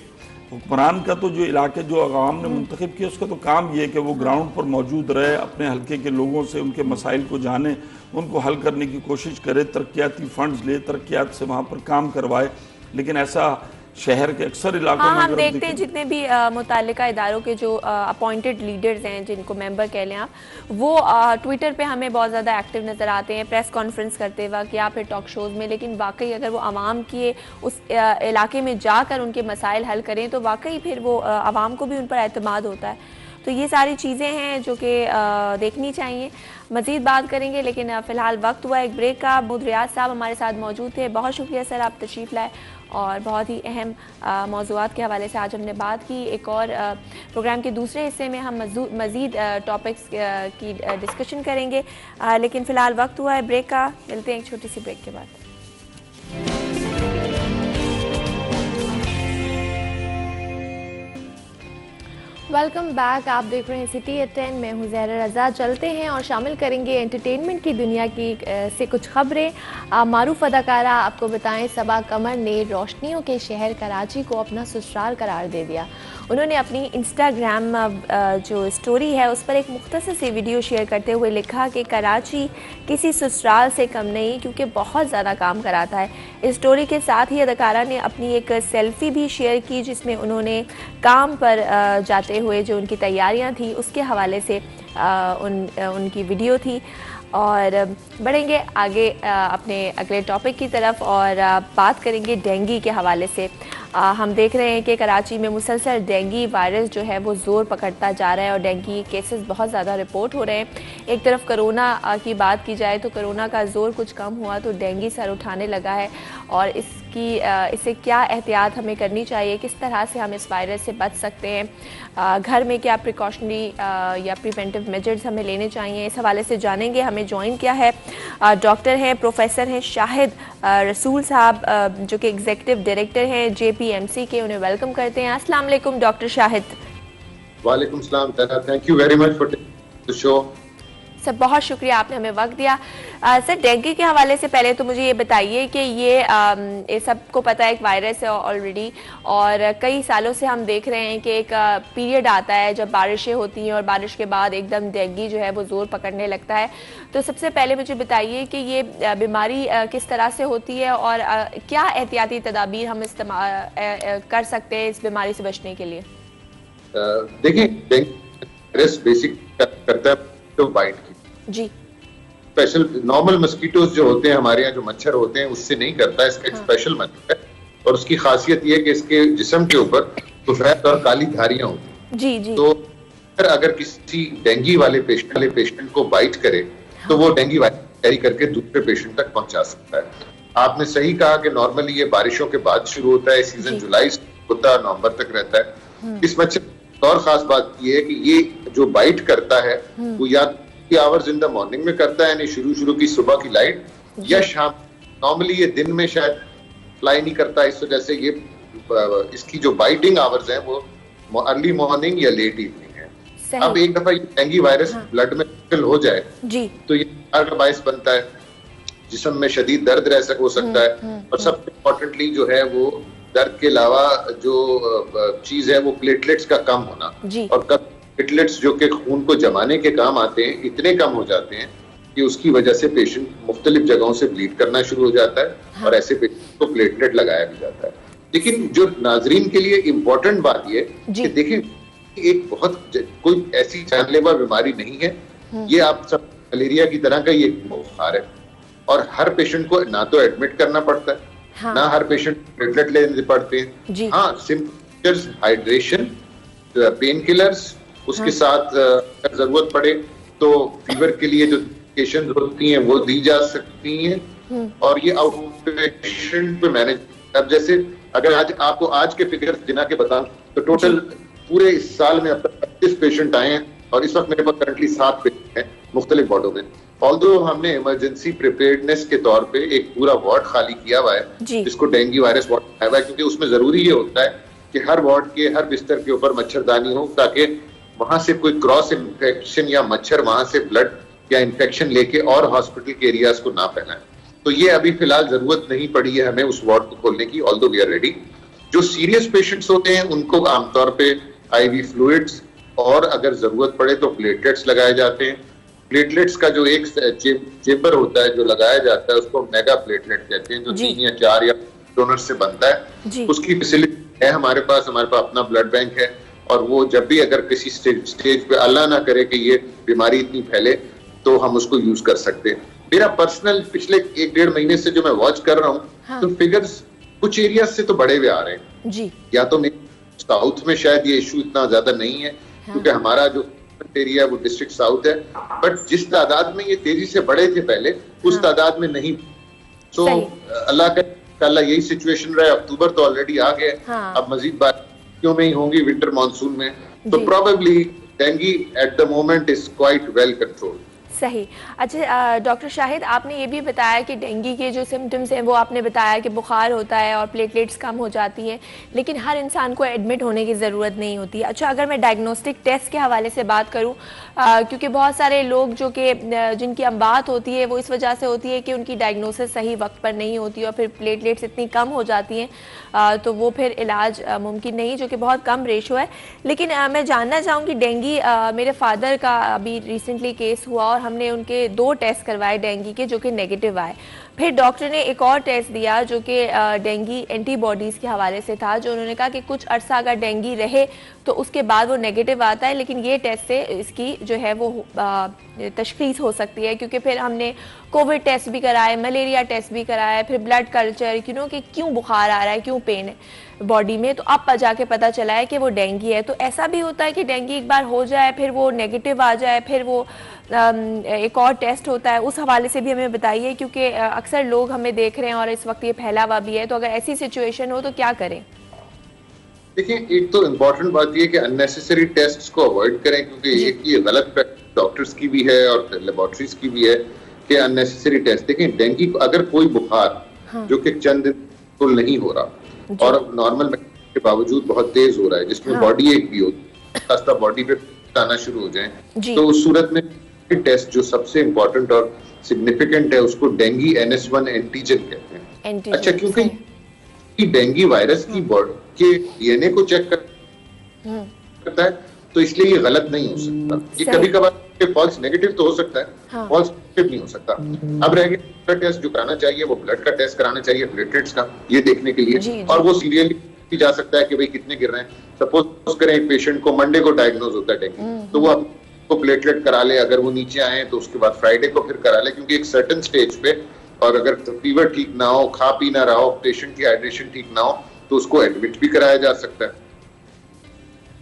हुक्मरान का तो जो इलाके जो अवाम ने मुंतखब किया, उसका तो काम ये है कि वो ग्राउंड पर मौजूद रहे, अपने हल्के के लोगों से उनके मसाइल को जाने, उनको हल करने की कोशिश करे, तरक्याती फंड्स ले, तरक्यात से वहाँ पर काम करवाए। लेकिन ऐसा शहर के अक्सर इलाकों में हम देखते हैं जितने भी मुताल्लिका इदारों के जो अपॉइंटेड लीडर्स हैं, जिनको मेंबर कह लें आप, वो ट्विटर पे हमें बहुत ज़्यादा एक्टिव नज़र आते हैं, प्रेस कॉन्फ्रेंस करते वक्त या फिर टॉक शोज़ में। लेकिन वाकई अगर वो आवाम के उस इलाके में जाकर उनके मसाइल हल करें तो वाकई फिर वो आवाम को भी उन पर एतमाद होता है। तो ये सारी चीज़ें हैं जो कि देखनी चाहिए। मज़ीद बात करेंगे, लेकिन फ़िलहाल वक्त हुआ एक ब्रेक का। अब्दुल रियाज साहब हमारे साथ मौजूद थे। बहुत शुक्रिया सर, आप तशरीफ़ लाए और बहुत ही अहम मौज़ूआत के हवाले से आज हमने बात की। एक और प्रोग्राम के दूसरे हिस्से में हम मज़ीद टॉपिक्स की डिस्कशन करेंगे, लेकिन फ़िलहाल वक्त हुआ है ब्रेक का। मिलते हैं एक छोटी सी ब्रेक के बाद। वेलकम बैक, आप देख रहे हैं सिटी एट 10। मैं हूं ज़हरा रज़ा। चलते हैं और शामिल करेंगे एंटरटेनमेंट की दुनिया की से कुछ खबरें। मारूफ अदाकारा आपको बताएं सबा कमर ने रोशनियों के शहर कराची को अपना ससुराल करार दे दिया। उन्होंने अपनी इंस्टाग्राम जो स्टोरी है उस पर एक मुख्तसर सी वीडियो शेयर करते हुए लिखा कि कराची किसी ससुराल से कम नहीं, क्योंकि बहुत ज़्यादा काम कराता है। इस स्टोरी के साथ ही अदाकारा ने अपनी एक सेल्फ़ी भी शेयर की, जिसमें उन्होंने काम पर जाते हुए जो उनकी तैयारियां थी उसके हवाले से उनकी वीडियो थी। और बढ़ेंगे आगे अपने अगले टॉपिक की तरफ और बात करेंगे डेंगू के हवाले से। हम देख रहे हैं कि कराची में मुसलसल डेंगू वायरस जो है वो ज़ोर पकड़ता जा रहा है और डेंगू केसेस बहुत ज़्यादा रिपोर्ट हो रहे हैं। एक तरफ कोरोना की बात की जाए तो कोरोना का ज़ोर कुछ कम हुआ तो डेंगू सर उठाने लगा है और इससे क्या एहतियात हमें करनी चाहिए, किस तरह से हम इस वायरस से बच सकते हैं, घर में क्या प्रिकॉशनरी या प्रिवेंटिव मेजर्स हमें लेने चाहिए, इस हवाले से जानेंगे। हमें ज्वाइन किया है डॉक्टर हैं, प्रोफेसर हैं शाहिद रसूल साहब जो कि एग्जीक्यूटिव डायरेक्टर हैं JPMC के। उन्हें वेलकम करते हैं। अस्सलाम वालेकुम डॉक्टर शाहिद। वालेकुम सलाम, thank you very much for the show. Sir बहुत शुक्रिया आपने हमें वक्त दिया। सर डेंगू के हवाले से पहले तो मुझे ये बताइए कि ये सबको पता है एक वायरस है ऑलरेडी और कई सालों से हम देख रहे हैं कि एक पीरियड आता है जब बारिशें होती हैं और बारिश के बाद एकदम डेंगू जो है वो ज़ोर पकड़ने लगता है। तो सबसे पहले मुझे बताइए कि ये बीमारी किस तरह से होती है और क्या एहतियाती तदाबीर हम इस्तेमाल कर सकते हैं इस बीमारी से बचने के लिए। देखिए डेंगू बेसिक करता है तो बाइट की जी, स्पेशल नॉर्मल मस्कीटोज जो होते हैं हमारे यहाँ जो मच्छर होते हैं उससे नहीं करता, इसका एक स्पेशल मच्छर है और उसकी खासियत ये है कि इसके जिस्म के ऊपर सफेद और काली धारियां होती हैं। जी जी। तो अगर किसी डेंगू वाले पेशेंट को बाइट करे तो वो डेंगू वायरस कैरी करके दूसरे पेशेंट तक पहुंचा सकता है। आपने सही कहा कि नॉर्मली ये बारिशों के बाद शुरू होता है, सीजन जुलाई से होता है, नवंबर तक रहता है। इस मच्छर और खास बात ये है कि ये जो बाइट करता है वो या आवर्स इन द मॉर्निंग में करता है, यानी शुरू की सुबह की लाइट, या शाम। नॉर्मली ये दिन में शायद फ्लाई नहीं करता, इस वजह से ये इसकी जो बाइटिंग आवर्स हैं वो अर्ली मॉर्निंग या लेट इवनिंग है। अब एक दफा ये डेंगू वायरस ब्लड में फिल हो जाए जी, तो ये बीमारी का बायस बनता है, जिस्म में शदीद दर्द हो सकता है और सबसे इम्पोर्टेंटली जो है वो दर्द के अलावा जो चीज है वो प्लेटलेट्स का कम होना। और कब प्लेटलेट्स जो कि खून को जमाने के काम आते हैं इतने कम हो जाते हैं कि उसकी वजह से पेशेंट मुख्तलिफ जगहों से ब्लीड करना शुरू हो जाता है और ऐसे पेशेंट को प्लेटलेट लगाया भी जाता है। लेकिन जो नाजरीन के लिए इम्पोर्टेंट बात ये कि देखिए एक बहुत कोई ऐसी जानलेवा बीमारी नहीं है, ये आप सब मलेरिया की तरह का ये बुखार है और हर पेशेंट को ना तो एडमिट करना पड़ता है ना हर पेशेंट प्लेटलेट लेने पड़ते हैं। हाँ, सिम्पटम्स हाइड्रेशन, पेन किलर्स, उसके साथ अगर जरूरत पड़े तो फीवर के लिए जो मेडिकेशन होती हैं वो दी जा सकती हैं और ये आउट पेशेंट पे मैनेज। अब जैसे अगर आपको आज के फिगर्स गिना के बताऊं तो टोटल पूरे इस साल में अब तक 25 पेशेंट आए हैं और इस वक्त मेरे पास करंटली 7 पेशेंट हैं मुख्तलिफ वार्डों में। ऑल्दो हमने इमरजेंसी प्रिपेयर्डनेस के तौर पे एक पूरा वार्ड खाली किया हुआ है जिसको डेंगू वायरस वार्ड बनाया हुआ है, क्योंकि उसमें जरूरी ये होता है कि हर वार्ड के हर बिस्तर के ऊपर मच्छरदानी हो ताकि वहां से कोई क्रॉस इन्फेक्शन या मच्छर वहां से ब्लड या इन्फेक्शन लेके और हॉस्पिटल के एरियाज को ना फैलाएं। तो ये अभी फिलहाल जरूरत नहीं पड़ी है हमें उस वार्ड को खोलने की, ऑल्दो वी आर रेडी। जो सीरियस पेशेंट्स होते हैं उनको आमतौर पे IV फ्लूइड्स और अगर जरूरत पड़े तो प्लेटलेट्स लगाए जाते हैं। प्लेटलेट्स का जो एक चेम्बर होता है जो लगाया जाता है उसको मेगा प्लेटलेट कहते हैं, जो 3 या 4 या डोनर से बनता है। उसकी फैसिलिटी है हमारे पास अपना ब्लड बैंक है और वो जब भी अगर किसी स्टेज पे अल्लाह ना करे कि ये बीमारी इतनी फैले तो हम उसको यूज कर सकते हैं। मेरा पर्सनल पिछले 1-1.5 महीने से जो मैं वॉच कर रहा हूँ तो फिगर्स कुछ एरिया से तो बड़े हुए आ रहे हैं जी। या तो साउथ में शायद ये इशू इतना ज्यादा नहीं है क्योंकि हमारा जो एरिया वो डिस्ट्रिक्ट साउथ है, बट जिस तादाद में ये तेजी से बढ़े थे पहले उस तादाद में नहीं। तो अल्लाह का यही सिचुएशन रहा है। अक्टूबर तो ऑलरेडी आ गया, अब मजीद बारिशों में ही होंगी विंटर मानसून में, तो probably dengue at the moment is quite well controlled. सही। अच्छा डॉक्टर शाहिद, आपने ये भी बताया कि डेंगू के जो सिम्टम्स हैं वो आपने बताया कि बुखार होता है और प्लेटलेट्स कम हो जाती हैं, लेकिन हर इंसान को एडमिट होने की ज़रूरत नहीं होती। अच्छा, अगर मैं डायग्नोस्टिक टेस्ट के हवाले से बात करूं, क्योंकि बहुत सारे लोग जो कि जिनकी अमवात होती है वो इस वजह से होती है कि उनकी डायग्नोसिस सही वक्त पर नहीं होती और फिर प्लेटलेट्स इतनी कम हो जाती हैं तो वो फिर इलाज मुमकिन नहीं, जो कि बहुत कम रेशो है। लेकिन मैं जानना चाहूँगी डेंगू, मेरे फादर का अभी रिसेंटली केस हुआ और हमने उनके 2 टेस्ट करवाए डेंगू के जो कि नेगेटिव आए, फिर डॉक्टर ने एक और टेस्ट दिया जो कि डेंगी एंटीबॉडीज़ के हवाले से था, जो उन्होंने कहा कि कुछ अरसा अगर डेंगी रहे तो उसके बाद वो नेगेटिव आता है, लेकिन ये टेस्ट से इसकी जो है वो तशख़ीस हो सकती है, क्योंकि फिर हमने कोविड टेस्ट भी कराए, मलेरिया टेस्ट भी कराया, फिर ब्लड कल्चर कि क्यों बुखार आ रहा है, क्यों पेन है बॉडी में, तो अब जाके पता चला है कि वो डेंगी है। तो ऐसा भी होता है कि डेंगी एक बार हो जाए फिर वो नेगेटिव आ जाए, फिर वो एक और टेस्ट होता है, उस हवाले से भी हमें बताइए, क्योंकि अक्सर लोग हमें देख रहे हैं और इस वक्त ये फैला हुआ भी है, तो अगर ऐसी सिचुएशन हो तो क्या करें? देखिए, एक तो इम्पोर्टेंट बात यह कि अननेसेसरी टेस्ट्स को अवॉइड करें, क्योंकि एक ये गलत प्रैक्टिस डॉक्टर्स की भी है और लेबोरेटरीज की भी है कि अननेसेसरी टेस्ट। देखिए, डेंगी अगर कोई बुखार जो कि चंद दिन बिल्कुल नहीं हो रहा और नॉर्मल के बावजूद बहुत तेज हो रहा है, जिसमें बॉडी एक भी हो, बॉडी पे आना शुरू हो जाए, तो उस सूरत में टेस्ट जो सबसे इम्पोर्टेंट और सिग्निफिकेंट है उसको डेंगी NS1 एंटीजन कहते हैं। अच्छा, क्योंकि डेंगी वायरस की बॉडी के DNA को चेक करता है, तो इसलिए ये गलत नहीं हो सकता। ये कभी कभार फॉल्स नेगेटिव तो हो सकता है, फॉल्स पॉजिटिव नहीं हो सकता। अब रह गया टेस्ट जो कराना चाहिए, वो ब्लड का टेस्ट कराना चाहिए, प्लेटलेट्स का, ये देखने के लिए, और वो सीरियली जा सकता है कि भाई कितने गिर रहे हैं। सपोज करें एक पेशेंट को मंडे को डायग्नोज होता है डेंगू, तो वो आपको प्लेटलेट करा ले, अगर वो नीचे आए तो उसके बाद फ्राइडे को फिर करा ले, क्योंकि एक सर्टेन स्टेज पे, और अगर फीवर ठीक ना हो, खा पी ना रहा हो, पेशेंट की हाइड्रेशन ठीक ना हो, तो उसको एडमिट भी कराया जा सकता है।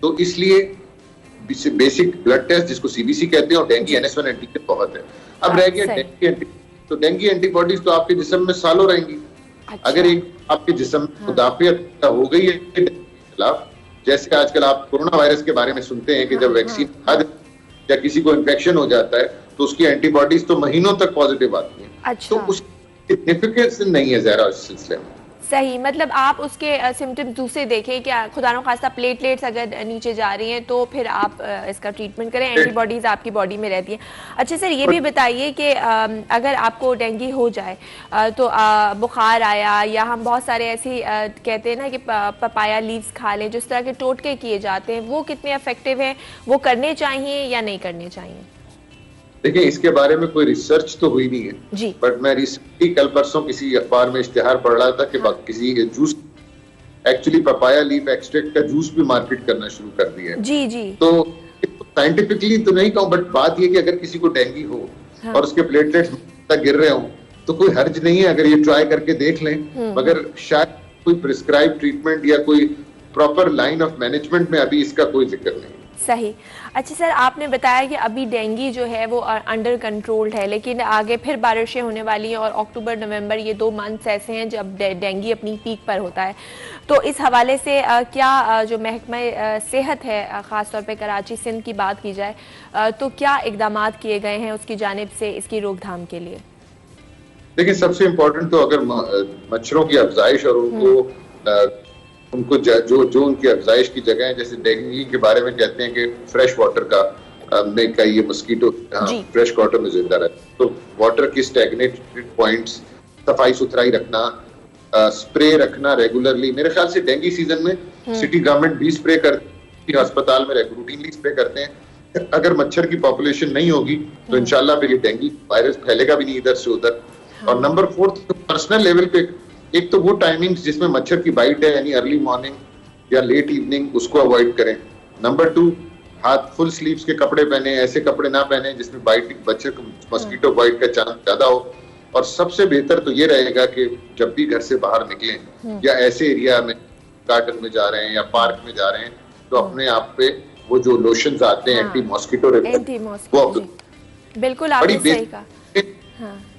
तो इसलिए बेसिक ब्लड टेस्ट जिसको CBC कहते हैं और डेंगी NS1 एंटीजन बहुत है। अब रह गया डेंगी, तो डेंगी एंटीबॉडीज तो आपके जिस्म में सालों रहेंगी। अगर एक आपके जिस्म में मुदाफियत हो गई है खिलाफ, जैसे आजकल आप कोरोना वायरस के बारे में सुनते हैं कि जब वैक्सीन या किसी को इन्फेक्शन हो जाता है तो उसकी एंटीबॉडीज तो महीनों तक पॉजिटिव आती है। तो उसकी सिग्निफिकेंस नहीं है ज़रा इस सिलसिले में। सही, मतलब आप उसके सिम्टम्स दूसरे देखें कि खुदा न खास्ता प्लेटलेट्स अगर नीचे जा रही हैं तो फिर आप इसका ट्रीटमेंट करें, एंटीबॉडीज़ आपकी बॉडी में रहती हैं। अच्छा सर, ये भी बताइए कि अगर आपको डेंगी हो जाए तो बुखार आया, या हम बहुत सारे ऐसी कहते हैं ना कि पपाया लीव्स खा लें, जिस तरह के टोटके किए जाते हैं, वो कितने इफेक्टिव हैं, वो करने चाहिए या नहीं करने चाहिए? देखिए, इसके बारे में कोई रिसर्च तो हुई नहीं है, बट मैं रिसेंटली कल परसों किसी अखबार में इश्तिहार पढ़ रहा था कि किसी juice, actually papaya leaf extract का जूस भी मार्केट करना शुरू कर दिया है। जी। तो साइंटिफिकली तो नहीं कहूँ, बट बात ये कि अगर किसी को डेंगी हो और उसके प्लेटलेट्स तक गिर रहे हो तो कोई हर्ज नहीं है अगर ये ट्राई करके देख लें, मगर शायद कोई प्रिस्क्राइब ट्रीटमेंट या कोई प्रॉपर लाइन ऑफ मैनेजमेंट में अभी इसका कोई जिक्र नहीं। सही। अच्छा सर, आपने बताया कि अभी डेंगी जो है वो अंडर कंट्रोल्ड है, लेकिन आगे फिर बारिशें होने वाली हैं और अक्टूबर नवंबर ये 2 मंथ्स ऐसे हैं जब डेंगी अपनी पीक पर होता है। तो इस हवाले से क्या जो महकमा सेहत है, ख़ास तौर पे कराची सिंध की बात की जाए, तो क्या इक़दामात किए गए हैं उसकी जानिब से इसकी रोकथाम के लिए? देखिए, सबसे इम्पोर्टेंट तो अगर मच्छरों की अफजाइश और उनको जो उनकी अफजाइश की जगह है, जैसे डेंगी के बारे में कहते हैं कि फ्रेश वाटर का ये मस्कीटो फ्रेश वाटर में जिंदा रहता है, तो वाटर की स्टैग्नेटेड पॉइंट्स, सफाई सुथराई रखना, स्प्रे रखना रेगुलरली। मेरे ख्याल से डेंगी सीजन में सिटी गवर्नमेंट भी स्प्रे करती है, अस्पताल में रूटीनली स्प्रे करते हैं। अगर मच्छर की पॉपुलेशन नहीं होगी तो इंशाल्लाह फिर ये डेंगी वायरस फैलेगा भी नहीं इधर से उधर। और नंबर 4, पर्सनल लेवल पे एक तो वो टाइमिंग्स जिसमें मच्छर की बाइट है, यानी अर्ली मॉर्निंग या लेट इवनिंग, उसको अवॉइड करें। नंबर 2, हाथ फुल स्लीव्स के कपड़े पहने, ऐसे कपड़े ना पहने जिसमें मच्छर मस्कीटो बाइट का चांस ज्यादा हो। और सबसे बेहतर तो ये रहेगा कि जब भी घर से बाहर निकलें या ऐसे एरिया में गार्डन में जा रहे हैं या पार्क में जा रहे हैं, तो अपने आप पे वो जो लोशंस आते हैं एंटी मॉस्किटो वो बिल्कुल आपने सही कहा,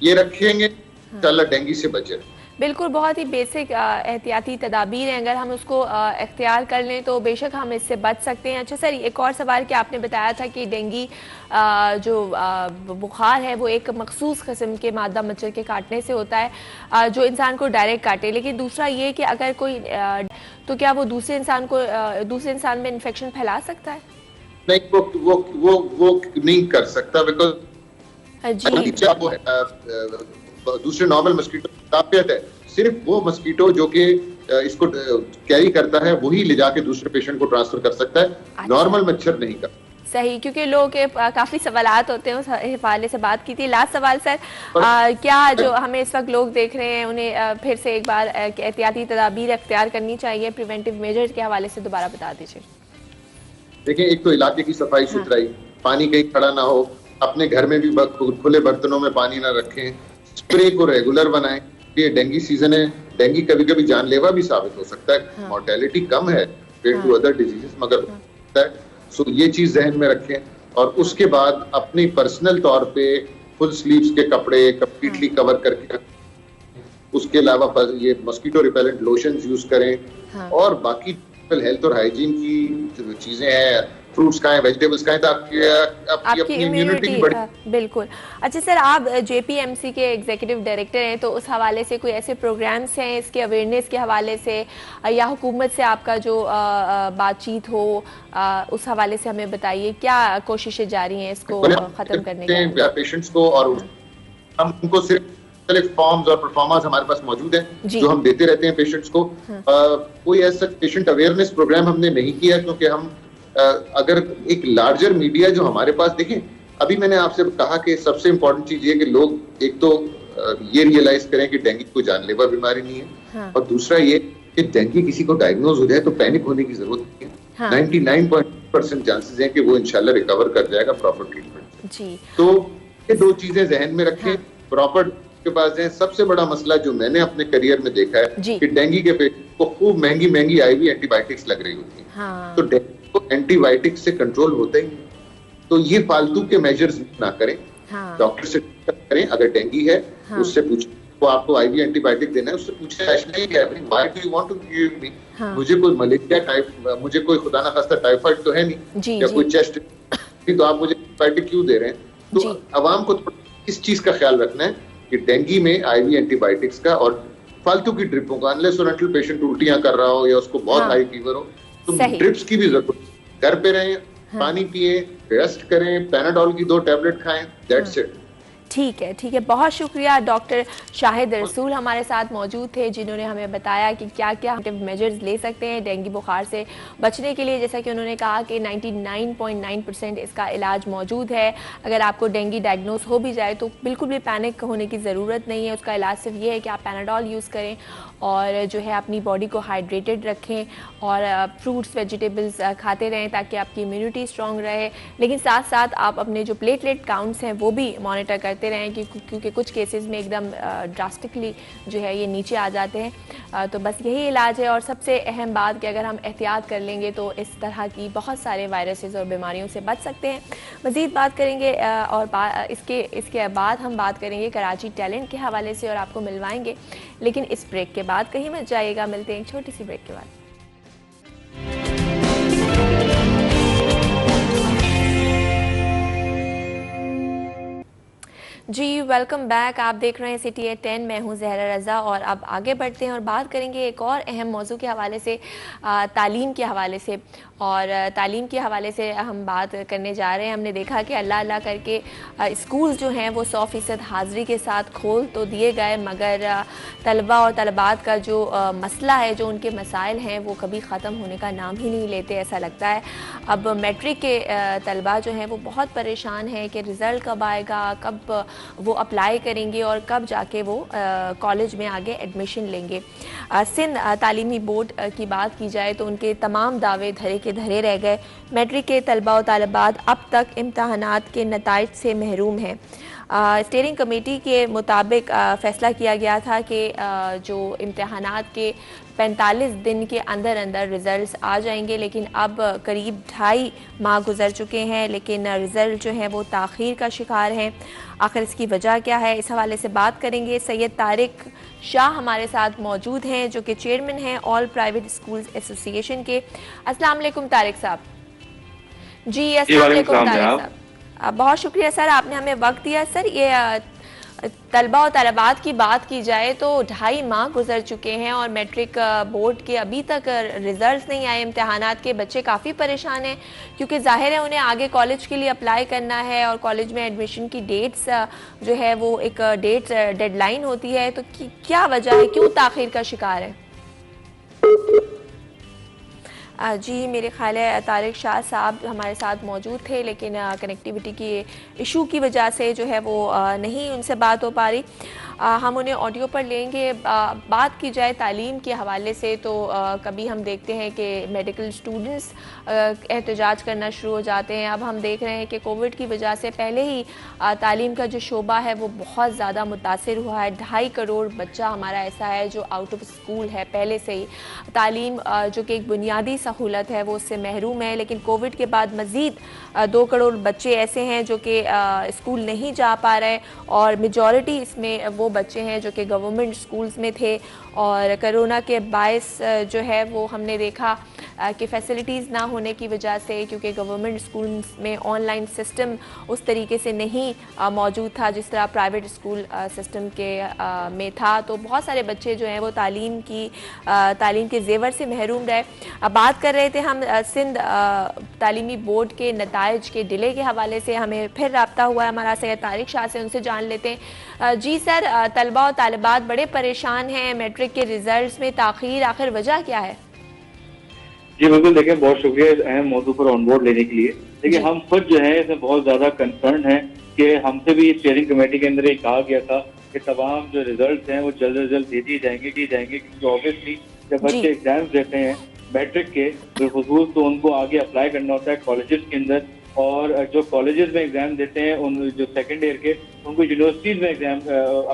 ये रखेंगे इंशाल्लाह डेंगू से बचे। बिल्कुल, बहुत ही बेसिक एहतियाती तदाबीर हैं, अगर हम उसको इख्तियार कर लें तो बेशक हम इससे बच सकते हैं। अच्छा सर, एक और सवाल कि आपने बताया था कि डेंगी जो बुखार है वो एक मखसूस किस्म के मादा मच्छर के काटने से होता है जो इंसान को डायरेक्ट काटे, लेकिन दूसरा ये कि अगर कोई तो क्या वो दूसरे इंसान में इन्फेक्शन फैला सकता है? नहीं, वो नहीं कर सकता, बिकॉज दूसरे नॉर्मल मस्कीटो काफियत है। सिर्फ वो मस्कीटो जो कि इसको कैरी करता है वही ले जाके दूसरे पेशेंट को ट्रांसफर कर सकता है, नॉर्मल मच्छर नहीं कर। सही, क्योंकि लोगों के काफ़ी सवालात होते हैं, उस हवाले से बात की थी। लास्ट सवाल सर, क्या जो हमें इस वक्त लोग देख रहे हैं उन्हें फिर से एक बार एहतियाती तदाबीर अख्तियार करनी चाहिए, प्रिवेंटिव मेजर्स के हवाले से दोबारा बता दीजिए। देखिए, एक तो इलाके की सफाई सुथराई, पानी कहीं खड़ा ना हो, अपने घर में भी खुले बर्तनों में पानी ना रखें, स्प्रे को रेगुलर बनाएं। ये डेंगू सीजन है, डेंगू कभी कभी जानलेवा भी साबित हो सकता है, मोर्टेलिटी कम है कंपेयर टू अदर डिजीजेस, मगर होता है। सो ये चीज जहन में रखें। और उसके बाद अपनी पर्सनल तौर पे फुल स्लीव्स के कपड़े कंप्लीटली कवर करके, उसके अलावा ये मस्कीटो रिपेलेंट लोशंस यूज करें। और बाकी हेल्थ और हाइजीन की चीजें हैं, फ्रूट्स खाएं, वेजिटेबल्स खाएं, ताकि आपकी अपनी इम्यूनिटी बढ़े। बिल्कुल। अच्छा सर, आप JPMC के एग्जीक्यूटिव डायरेक्टर हैं, तो उस हवाले से कोई ऐसे प्रोग्राम्स हैं इसके अवेयरनेस के हवाले से, या हुकूमत से आपका जो बातचीत हो, उस हवाले से हमें बताइए, क्या कोशिशें जारी हैं इसको खत्म करने के पेशेंट्स को? और हम उनको सिर्फ फॉर्म्स और परफॉर्मर्स हमारे पास मौजूद हैं जो हम देते रहते हैं पेशेंट्स को। कोई ऐसा पेशेंट अवेयरनेस प्रोग्राम हमने नहीं किया, क्योंकि हम अगर एक लार्जर मीडिया जो हमारे पास, देखें अभी मैंने आपसे कहा कि सबसे इम्पोर्टेंट चीज ये कि लोग एक तो ये रियलाइज करें कि डेंगू कोई जानलेवा बीमारी नहीं है, और दूसरा ये कि डेंगू किसी को डायग्नोज हो जाए तो पैनिक होने की जरूरत नहीं है। 99% चांसेस हैं कि वो इंशाल्लाह रिकवर कर जाएगा प्रॉपर ट्रीटमेंट से। तो ये दो चीजें जहन में रखें, प्रॉपर के पास जाएं। सबसे बड़ा मसला जो मैंने अपने करियर में देखा है कि डेंगू के पेशेंट को खूब महंगी IV एंटीबायोटिक्स लग रही होती है, तो डेंगू को एंटीबायोटिक्स से कंट्रोल होता ही नहीं। तो ये फालतू के मेजर्स ना करें, डॉक्टर से करें। अगर डेंगू है उससे पूछें, वो आपको IV एंटीबायोटिक देना है, उससे पूछे why do you want to give me, मुझे कोई मलेरिया टाइप, मुझे कोई खुदा ना खास्ता टाइफाइड तो है नहीं, या कोई चेस्ट, तो आप मुझे एंटीबायोटिक क्यों दे रहे हैं? तो आवाम को इस चीज का ख्याल रखना है कि डेंगू में IV एंटीबायोटिक्स का और फालतू की ड्रिपों का, अनलेस और अनटिल पेशेंट उल्टियां कर रहा हो या उसको बहुत हाई फीवर हो, तो ड्रिप्स की भी जरूरत। घर पे रहें, पानी पिए, रेस्ट करें, पैनाडोल की 2 टैबलेट खाएं, दैट्स इट। ठीक है, ठीक है, बहुत शुक्रिया। डॉक्टर शाहिद रसूल हमारे साथ मौजूद थे, जिन्होंने हमें बताया कि क्या क्या मेजर्स ले सकते हैं डेंगू बुखार से बचने के लिए। जैसा कि उन्होंने कहा कि 99.9% इसका इलाज मौजूद है। अगर आपको डेंगू डायग्नोस हो भी जाए तो बिल्कुल भी पैनिक होने की ज़रूरत नहीं है। उसका इलाज सिर्फ ये है कि आप पैनाडोल यूज़ करें और जो है अपनी बॉडी को हाइड्रेटेड रखें और फ्रूट्स वेजिटेबल्स खाते रहें ताकि आपकी इम्यूनिटी स्ट्रॉन्ग रहे। लेकिन साथ साथ आप अपने जो प्लेटलेट काउंट्स हैं वो भी मॉनिटर करते रहें, क्योंकि कुछ केसेस में एकदम ड्रास्टिकली जो है ये नीचे आ जाते हैं। तो बस यही इलाज है। और सबसे अहम बात कि अगर हम एहतियात कर लेंगे तो इस तरह की बहुत सारे वायरसेस और बीमारियों से बच सकते हैं। मज़ीद बात करेंगे और इसके बाद हम बात करेंगे कराची टैलेंट के हवाले से और आपको मिलवाएंगे, लेकिन इस ब्रेक के बाद कहीं मत जाइएगा। मिलते हैं एक छोटी सी ब्रेक के बाद। जी वेलकम बैक, आप देख रहे हैं सिटी एट 10, मैं हूं ज़हरा रज़ा। और अब आगे बढ़ते हैं और बात करेंगे एक और अहम मौजू के हवाले से, तालीम के हवाले से। और तालीम के हवाले से हम बात करने जा रहे हैं। हमने देखा कि अल्लाह अल्लाह करके स्कूल जो हैं वो 100% हाज़िरी के साथ खोल तो दिए गए, मगर तलबा और तलबात का जो मसला है, जो उनके मसाइल हैं, वो कभी ख़त्म होने का नाम ही नहीं लेते ऐसा लगता है। अब मैट्रिक के तलबा जो हैं वो बहुत परेशान हैं कि रिज़ल्ट कब आएगा, कब वो अप्लाई करेंगे और कब जाके वो कॉलेज में आगे एडमिशन लेंगे। सिंध तालीमी बोर्ड की बात की जाए तो उनके तमाम दावे धरे के धरे रह गए। मैट्रिक के तलबा और तालिबात अब तक इम्तहानात के नताइज से महरूम हैं। स्टीयरिंग कमेटी के मुताबिक फ़ैसला किया गया था कि जो इम्तहानात के 45 दिन के अंदर अंदर रिज़ल्ट्स आ जाएंगे, लेकिन अब करीब 2.5 माह गुजर चुके हैं, लेकिन रिज़ल्ट जो है वो ताख़ीर का शिकार हैं। आखिर इसकी वजह क्या है, इस हवाले से बात करेंगे। सैयद तारिक शाह हमारे साथ मौजूद हैं, जो कि चेयरमैन हैं ऑल प्राइवेट स्कूल्स एसोसिएशन के। अस्सलाम वालेकुम तारिक साहब। जी अस्सलाम वालेकुम तारिक साहब, बहुत शुक्रिया सर, आपने हमें वक्त दिया। सर, ये तलबा और तलबात की बात की जाए तो 2.5 माह गुजर चुके हैं और मैट्रिक बोर्ड के अभी तक रिजल्ट्स नहीं आए। इम्तहानात के बच्चे काफ़ी परेशान हैं, क्योंकि जाहिर है उन्हें आगे कॉलेज के लिए अप्लाई करना है और कॉलेज में एडमिशन की डेट्स जो है वो एक डेडलाइन होती है। तो क्या वजह है, क्यों ताख़ीर का शिकार है? जी, मेरे ख्याल है तारिक शाह साहब हमारे साथ मौजूद थे, लेकिन कनेक्टिविटी की इशू की वजह से जो है वो नहीं उनसे बात हो पा रही। हम उन्हें ऑडियो पर लेंगे। बात की जाए तालीम के हवाले से तो कभी हम देखते हैं कि मेडिकल स्टूडेंट्स एहतजाज करना शुरू हो जाते हैं। अब हम देख रहे हैं कि कोविड की वजह से पहले ही तालीम का जो शोबा है वो बहुत ज़्यादा मुतासिर हुआ है। 2.5 करोड़ बच्चा हमारा ऐसा है जो आउट ऑफ स्कूल है पहले से ही। तालीम जो कि एक बुनियादी सहूलत है वो उससे महरूम है, लेकिन कोविड के बाद मज़ीद 2 करोड़ बच्चे ऐसे हैं जो कि स्कूल नहीं जा पा रहे, और मेजॉरिटी इसमें वो बच्चे हैं जो कि गवर्नमेंट स्कूल्स में थे। और कोरोना के बायस जो है वो हमने देखा कि फैसिलिटीज़ ना होने की वजह से, क्योंकि गवर्नमेंट स्कूल्स में ऑनलाइन सिस्टम उस तरीके से नहीं मौजूद था जिस तरह प्राइवेट स्कूल सिस्टम के में था, तो बहुत सारे बच्चे जो हैं वो तालीम के जेवर से महरूम रहे। अब बात कर रहे थे हम सिंध तालीमी बोर्ड के नताइज के डिले के हवाले से। हमें फिर रब्ता हुआ है हमारा सैयद तारिक शाह से, उनसे जान लेते हैं। जी सर, तलबा और तालिबात बड़े परेशान हैं मैट्रिक के रिजल्ट्स में ताख़ीर, आखिर वजह क्या है? जी बिल्कुल, देखिए बहुत शुक्रिया इस अहम मौजू पर ऑन बोर्ड लेने के लिए। देखिए हम खुद जो है इसमें बहुत ज्यादा कंसर्न है कि हमसे भी स्टीयरिंग कमेटी के अंदर ये कहा गया था कि तमाम जो रिजल्ट्स हैं वो जल्द से जल्द दे दिए जाएंगे क्योंकि ऑब्वियसली जब बच्चे एग्जाम्स देते हैं मैट्रिक के बिलखुसूस तो उनको आगे अप्लाई करना होता है कॉलेजेस के अंदर, और जो कॉलेजेस में एग्जाम देते हैं उन जो सेकेंड ईयर के उनको यूनिवर्सिटीज में एग्जाम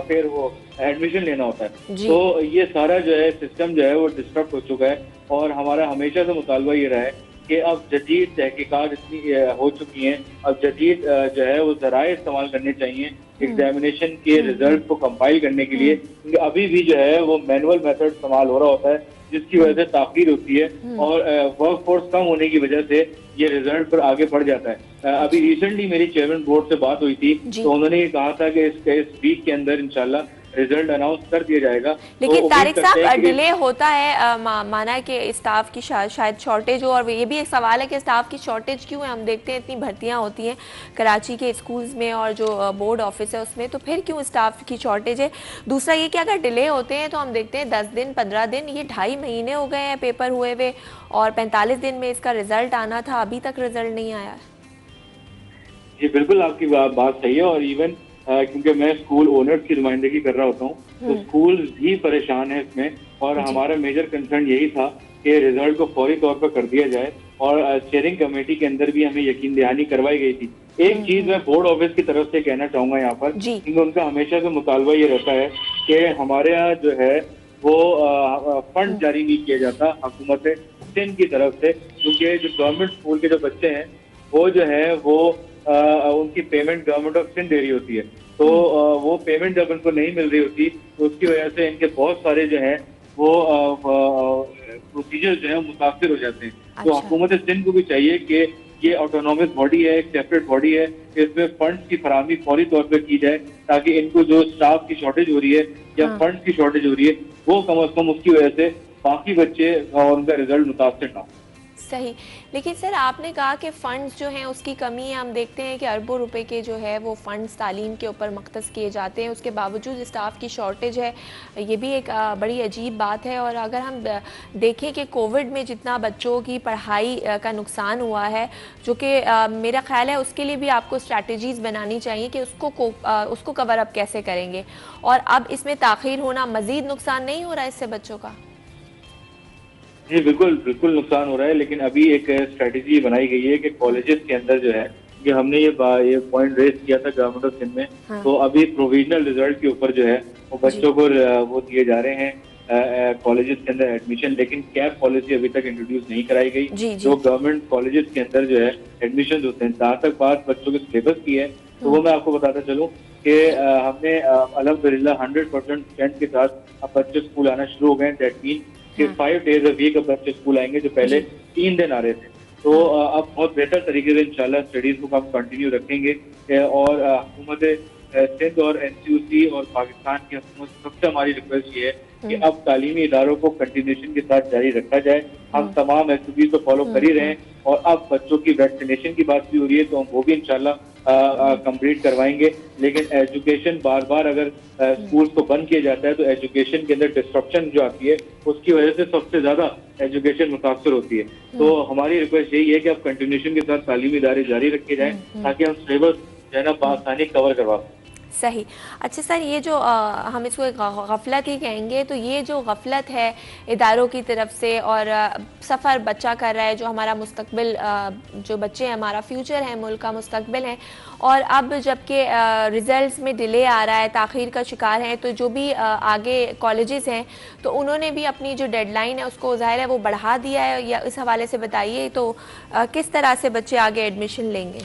फिर वो एडमिशन लेना होता है। तो ये सारा जो है सिस्टम जो है वो डिस्टर्ब हो चुका है, और हमारा हमेशा से मुतालबा ये रहा है कि अब जदीद तहकीकात इतनी हो चुकी हैं, अब जदीद जो है वो ज़राए इस्तेमाल करने चाहिए एग्जामिनेशन के रिजल्ट को कंपाइल करने के लिए, क्योंकि अभी भी जो है वो मैनुअल मेथड इस्तेमाल हो रहा होता है जिसकी वजह से ताख़ीर होती है और वर्क फोर्स कम होने की वजह से ये रिजल्ट पर आगे बढ़ जाता है। अभी रिसेंटली मेरी चेयरमैन बोर्ड से बात हुई थी तो उन्होंने ये कहा था कि इस वीक के अंदर इंशाल्लाह रिजल्ट अनाउंस कर दिया जाएगा। लेकिन तो तारिक साहब डिले होता है, माना है कि स्टाफ की शायद शॉर्टेज हो, और ये भी एक सवाल है कि स्टाफ की शॉर्टेज क्यों है? हम देखते हैं इतनी भर्तियां होती हैं कराची के स्कूल्स में और जो बोर्ड ऑफिस है उसमें, तो फिर क्यों स्टाफ की शॉर्टेज है? दूसरा ये कि अगर डिले होते हैं तो हम देखते हैं 10 दिन 15 दिन, ये 2.5 महीने हो गए हैं पेपर हुए हुए, और 45 दिन में इसका रिजल्ट आना था, अभी तक रिजल्ट नहीं आया। जी बिल्कुल, आपकी बात सही है, और इवन क्योंकि मैं स्कूल ओनर्स की नुमाइंदगी कर रहा होता हूँ तो स्कूल भी परेशान है इसमें, और हमारा मेजर कंसर्न यही था कि रिजल्ट को फौरी तौर पर कर दिया जाए, और स्टीयरिंग कमेटी के अंदर भी हमें यकीन दहानी करवाई गई थी। एक चीज मैं बोर्ड ऑफिस की तरफ से कहना चाहूंगा यहाँ पर, क्योंकि उनका हमेशा से मुतालबा ये रहता है कि हमारे यहाँ जो है वो फंड जारी नहीं किया जाता हुकूमत सिंध की तरफ से, क्योंकि जो गवर्नमेंट स्कूल के जो बच्चे हैं वो जो है वो उनकी पेमेंट गवर्नमेंट ऑफ सिंध दे रही होती है, तो वो पेमेंट जब उनको नहीं मिल रही होती तो उसकी वजह से इनके बहुत सारे जो है वो प्रोसीजर जो है मुतासिर हो जाते हैं। तो हुकूमत सिंध को भी चाहिए कि ये ऑटोनॉमस बॉडी है, एक सेपरेट बॉडी है, इसमें फंड्स की फराहमी फौरी तौर पर की जाए ताकि इनको जो स्टाफ की शॉर्टेज हो रही है या फंड्स की शॉर्टेज हो रही है वो कम अज कम उसकी वजह से बाकी बच्चे और उनका रिजल्ट मुतासिर ना हो। सही, लेकिन सर आपने कहा कि फ़ंड्स जो हैं उसकी कमी है। हम देखते हैं कि अरबों रुपए के जो है वो फ़ंड्स तालीम के ऊपर मख्तस किए जाते हैं, उसके बावजूद स्टाफ की शॉर्टेज है, ये भी एक बड़ी अजीब बात है। और अगर हम देखें कि कोविड में जितना बच्चों की पढ़ाई का नुकसान हुआ है, जो कि मेरा ख्याल है उसके लिए भी आपको स्ट्रैटेजीज़ बनानी चाहिए कि उसको कवर अप कैसे करेंगे, और अब इसमें ताख़ीर होना मज़ीद नुकसान नहीं हो रहा है इससे बच्चों का? जी बिल्कुल बिल्कुल नुकसान हो रहा है, लेकिन अभी एक स्ट्रेटेजी बनाई गई है कि कॉलेजेस के अंदर जो है कि हमने ये पॉइंट रेज किया था गवर्नमेंट ऑफ सिंध में, तो अभी प्रोविजनल रिजल्ट के ऊपर जो है वो बच्चों को वो दिए जा रहे हैं कॉलेजेस के अंदर एडमिशन, लेकिन कैप पॉलिसी अभी तक इंट्रोड्यूस नहीं कराई गई। जो गवर्नमेंट कॉलेजेस के अंदर जो है एडमिशन होते हैं, जहाँ तक बात बच्चों के सिलेबस की है तो वो मैं आपको बताता चलूँ कि हमने अल्हम्दुलिल्लाह 100% स्ट्रेंथ के साथ अब बच्चे स्कूल आना शुरू हो गए। दैट मीन कि 5 days a week अब बच्चे स्कूल आएंगे, जो पहले 3 दिन आ रहे थे। तो अब बहुत बेहतर तरीके से इंशाल्लाह स्टडीज को हम कंटिन्यू रखेंगे, और हुकूमत सिंध और एनसीयूसी और पाकिस्तान की हुकूमत सबसे हमारी रिक्वेस्ट ये है कि अब तालीमी इदारों को कंटिन्यूशन के साथ जारी रखा जाए। हम तमाम SOPs को फॉलो कर ही रहे हैं, और अब बच्चों की वैक्सीनेशन की बात भी हो रही है तो हम वो भी इंशाल्लाह कंप्लीट करवाएंगे। लेकिन एजुकेशन बार बार अगर स्कूल्स को बंद किया जाता है तो एजुकेशन के अंदर डिस्ट्रप्शन जो आती है उसकी वजह से सबसे ज्यादा एजुकेशन मुतासर होती है। तो हमारी रिक्वेस्ट यही है कि आप कंटिन्यूशन के साथ तालीमी इदारे जारी रखे जाएं ताकि हम सिलेबस जो है ना बआसानी कवर करवा सकें। सही। अच्छा सर, ये जो हम इसको एक गफलत ही कहेंगे, तो ये जो गफलत है इदारों की तरफ से और सफ़र बच्चा कर रहा है, जो हमारा मुस्तकबिल, जो बच्चे हैं हमारा फ्यूचर है, मुल्क का मुस्तकबिल है, और अब जबकि रिज़ल्ट्स में डिले आ रहा है, ताख़ीर का शिकार है, तो जो भी आगे कॉलेजेस हैं तो उन्होंने भी अपनी जो डेडलाइन है उसको ज़ाहिर है वो बढ़ा दिया है, या इस हवाले से बताइए तो किस तरह से बच्चे आगे एडमिशन लेंगे?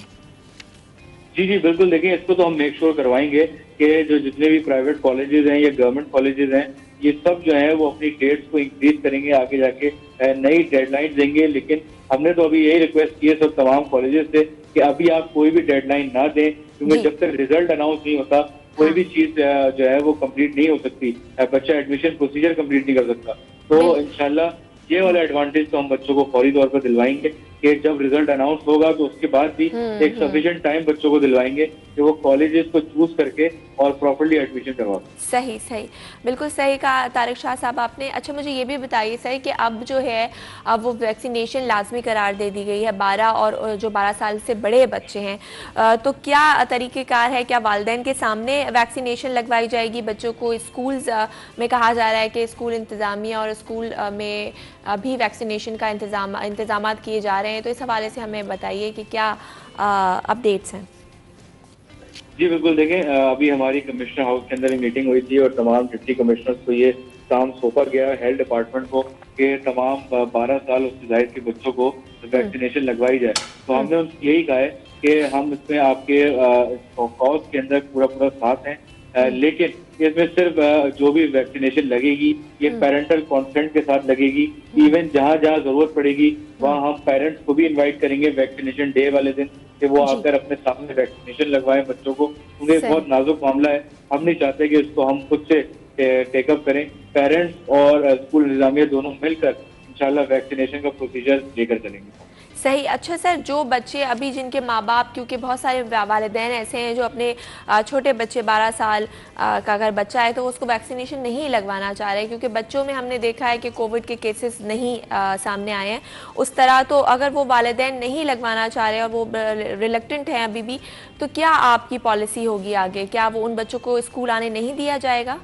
जी जी बिल्कुल, देखिए इसको तो हम मेक श्योर करवाएंगे कि जो जितने भी प्राइवेट कॉलेजेस हैं या गवर्नमेंट कॉलेजेस हैं, ये सब जो है वो अपनी डेट्स को इंक्रीज करेंगे, आगे जाके नई डेडलाइन देंगे। लेकिन हमने तो अभी यही रिक्वेस्ट की है सब तमाम कॉलेजेस से कि अभी आप कोई भी डेडलाइन ना दें, क्योंकि जब तक रिजल्ट अनाउंस नहीं होता कोई भी चीज जो है वो कंप्लीट नहीं हो सकती, बच्चा एडमिशन प्रोसीजर कंप्लीट नहीं कर सकता। तो इंशाल्लाह ये वाला एडवांटेज तो हम बच्चों को फौरी तौर पर दिलवाएंगे कि जब रिजल्ट अनाउंस होगा तो उसके बाद भी एक सफिशिएंट टाइम बच्चों को दिलवाएंगे कि वो कॉलेजेस को चूज करके और प्रॉपर्ली एडमिशन करवा। सही सही, बिल्कुल सही कहा तारिक शाह साहब आपने। अच्छा मुझे ये भी बताइए सर कि अब जो है अब वो वैक्सीनेशन लाजमी करार दे दी गई है 12 और जो 12 साल से बड़े बच्चे हैं, तो क्या तरीक़ेकार है? क्या वालिदैन के सामने वैक्सीनेशन लगवाई जाएगी बच्चों को? स्कूल्स में कहा जा रहा है कि स्कूल इंतज़ामिया और स्कूल में अभी वैक्सीनेशन का इंतज़ाम किए जा रहे हैं, तो इस हवाले से हमें बताइए कि क्या अपडेट्स हैं। जी बिल्कुल, देखें अभी हमारी कमिश्नर हाउस के अंदर मीटिंग हुई थी और तमाम डिप्टी कमिश्नर्स को ये काम सौंपा गया हेल्थ डिपार्टमेंट को कि तमाम 12 साल उससे जायद के बच्चों को वैक्सीनेशन लगवाई जाए। तो हमने उनसे यही कहा है कि हम इसमें आपके कॉज के अंदर पूरा साथ हैं, लेकिन इसमें सिर्फ जो भी वैक्सीनेशन लगेगी ये पेरेंटल कॉन्सेंट के साथ लगेगी। इवन जहाँ जरूरत पड़ेगी वहाँ हम पेरेंट्स को भी इनवाइट करेंगे वैक्सीनेशन डे वाले दिन कि वो आकर अपने सामने वैक्सीनेशन लगवाएं बच्चों को, क्योंकि बहुत नाजुक मामला है। हम नहीं चाहते कि इसको हम खुद से टेकअप करें, पेरेंट्स और स्कूल इंतजामिया दोनों मिलकर इंशाल्लाह वैक्सीनेशन का प्रोसीजर लेकर चलेंगे। सही। अच्छा सर, जो बच्चे अभी जिनके माँ बाप, क्योंकि बहुत सारे वालिदैन ऐसे हैं जो अपने छोटे बच्चे 12 साल का अगर बच्चा है तो उसको वैक्सीनेशन नहीं लगवाना चाह रहे, क्योंकि बच्चों में हमने देखा है कि कोविड के केसेस नहीं सामने आए हैं उस तरह, तो अगर वो वालिदैन नहीं लगवाना चाह रहे और वो रिलक्टेंट हैं अभी भी, तो क्या आपकी पॉलिसी होगी आगे? क्या वो उन बच्चों को स्कूल आने नहीं दिया जाएगा?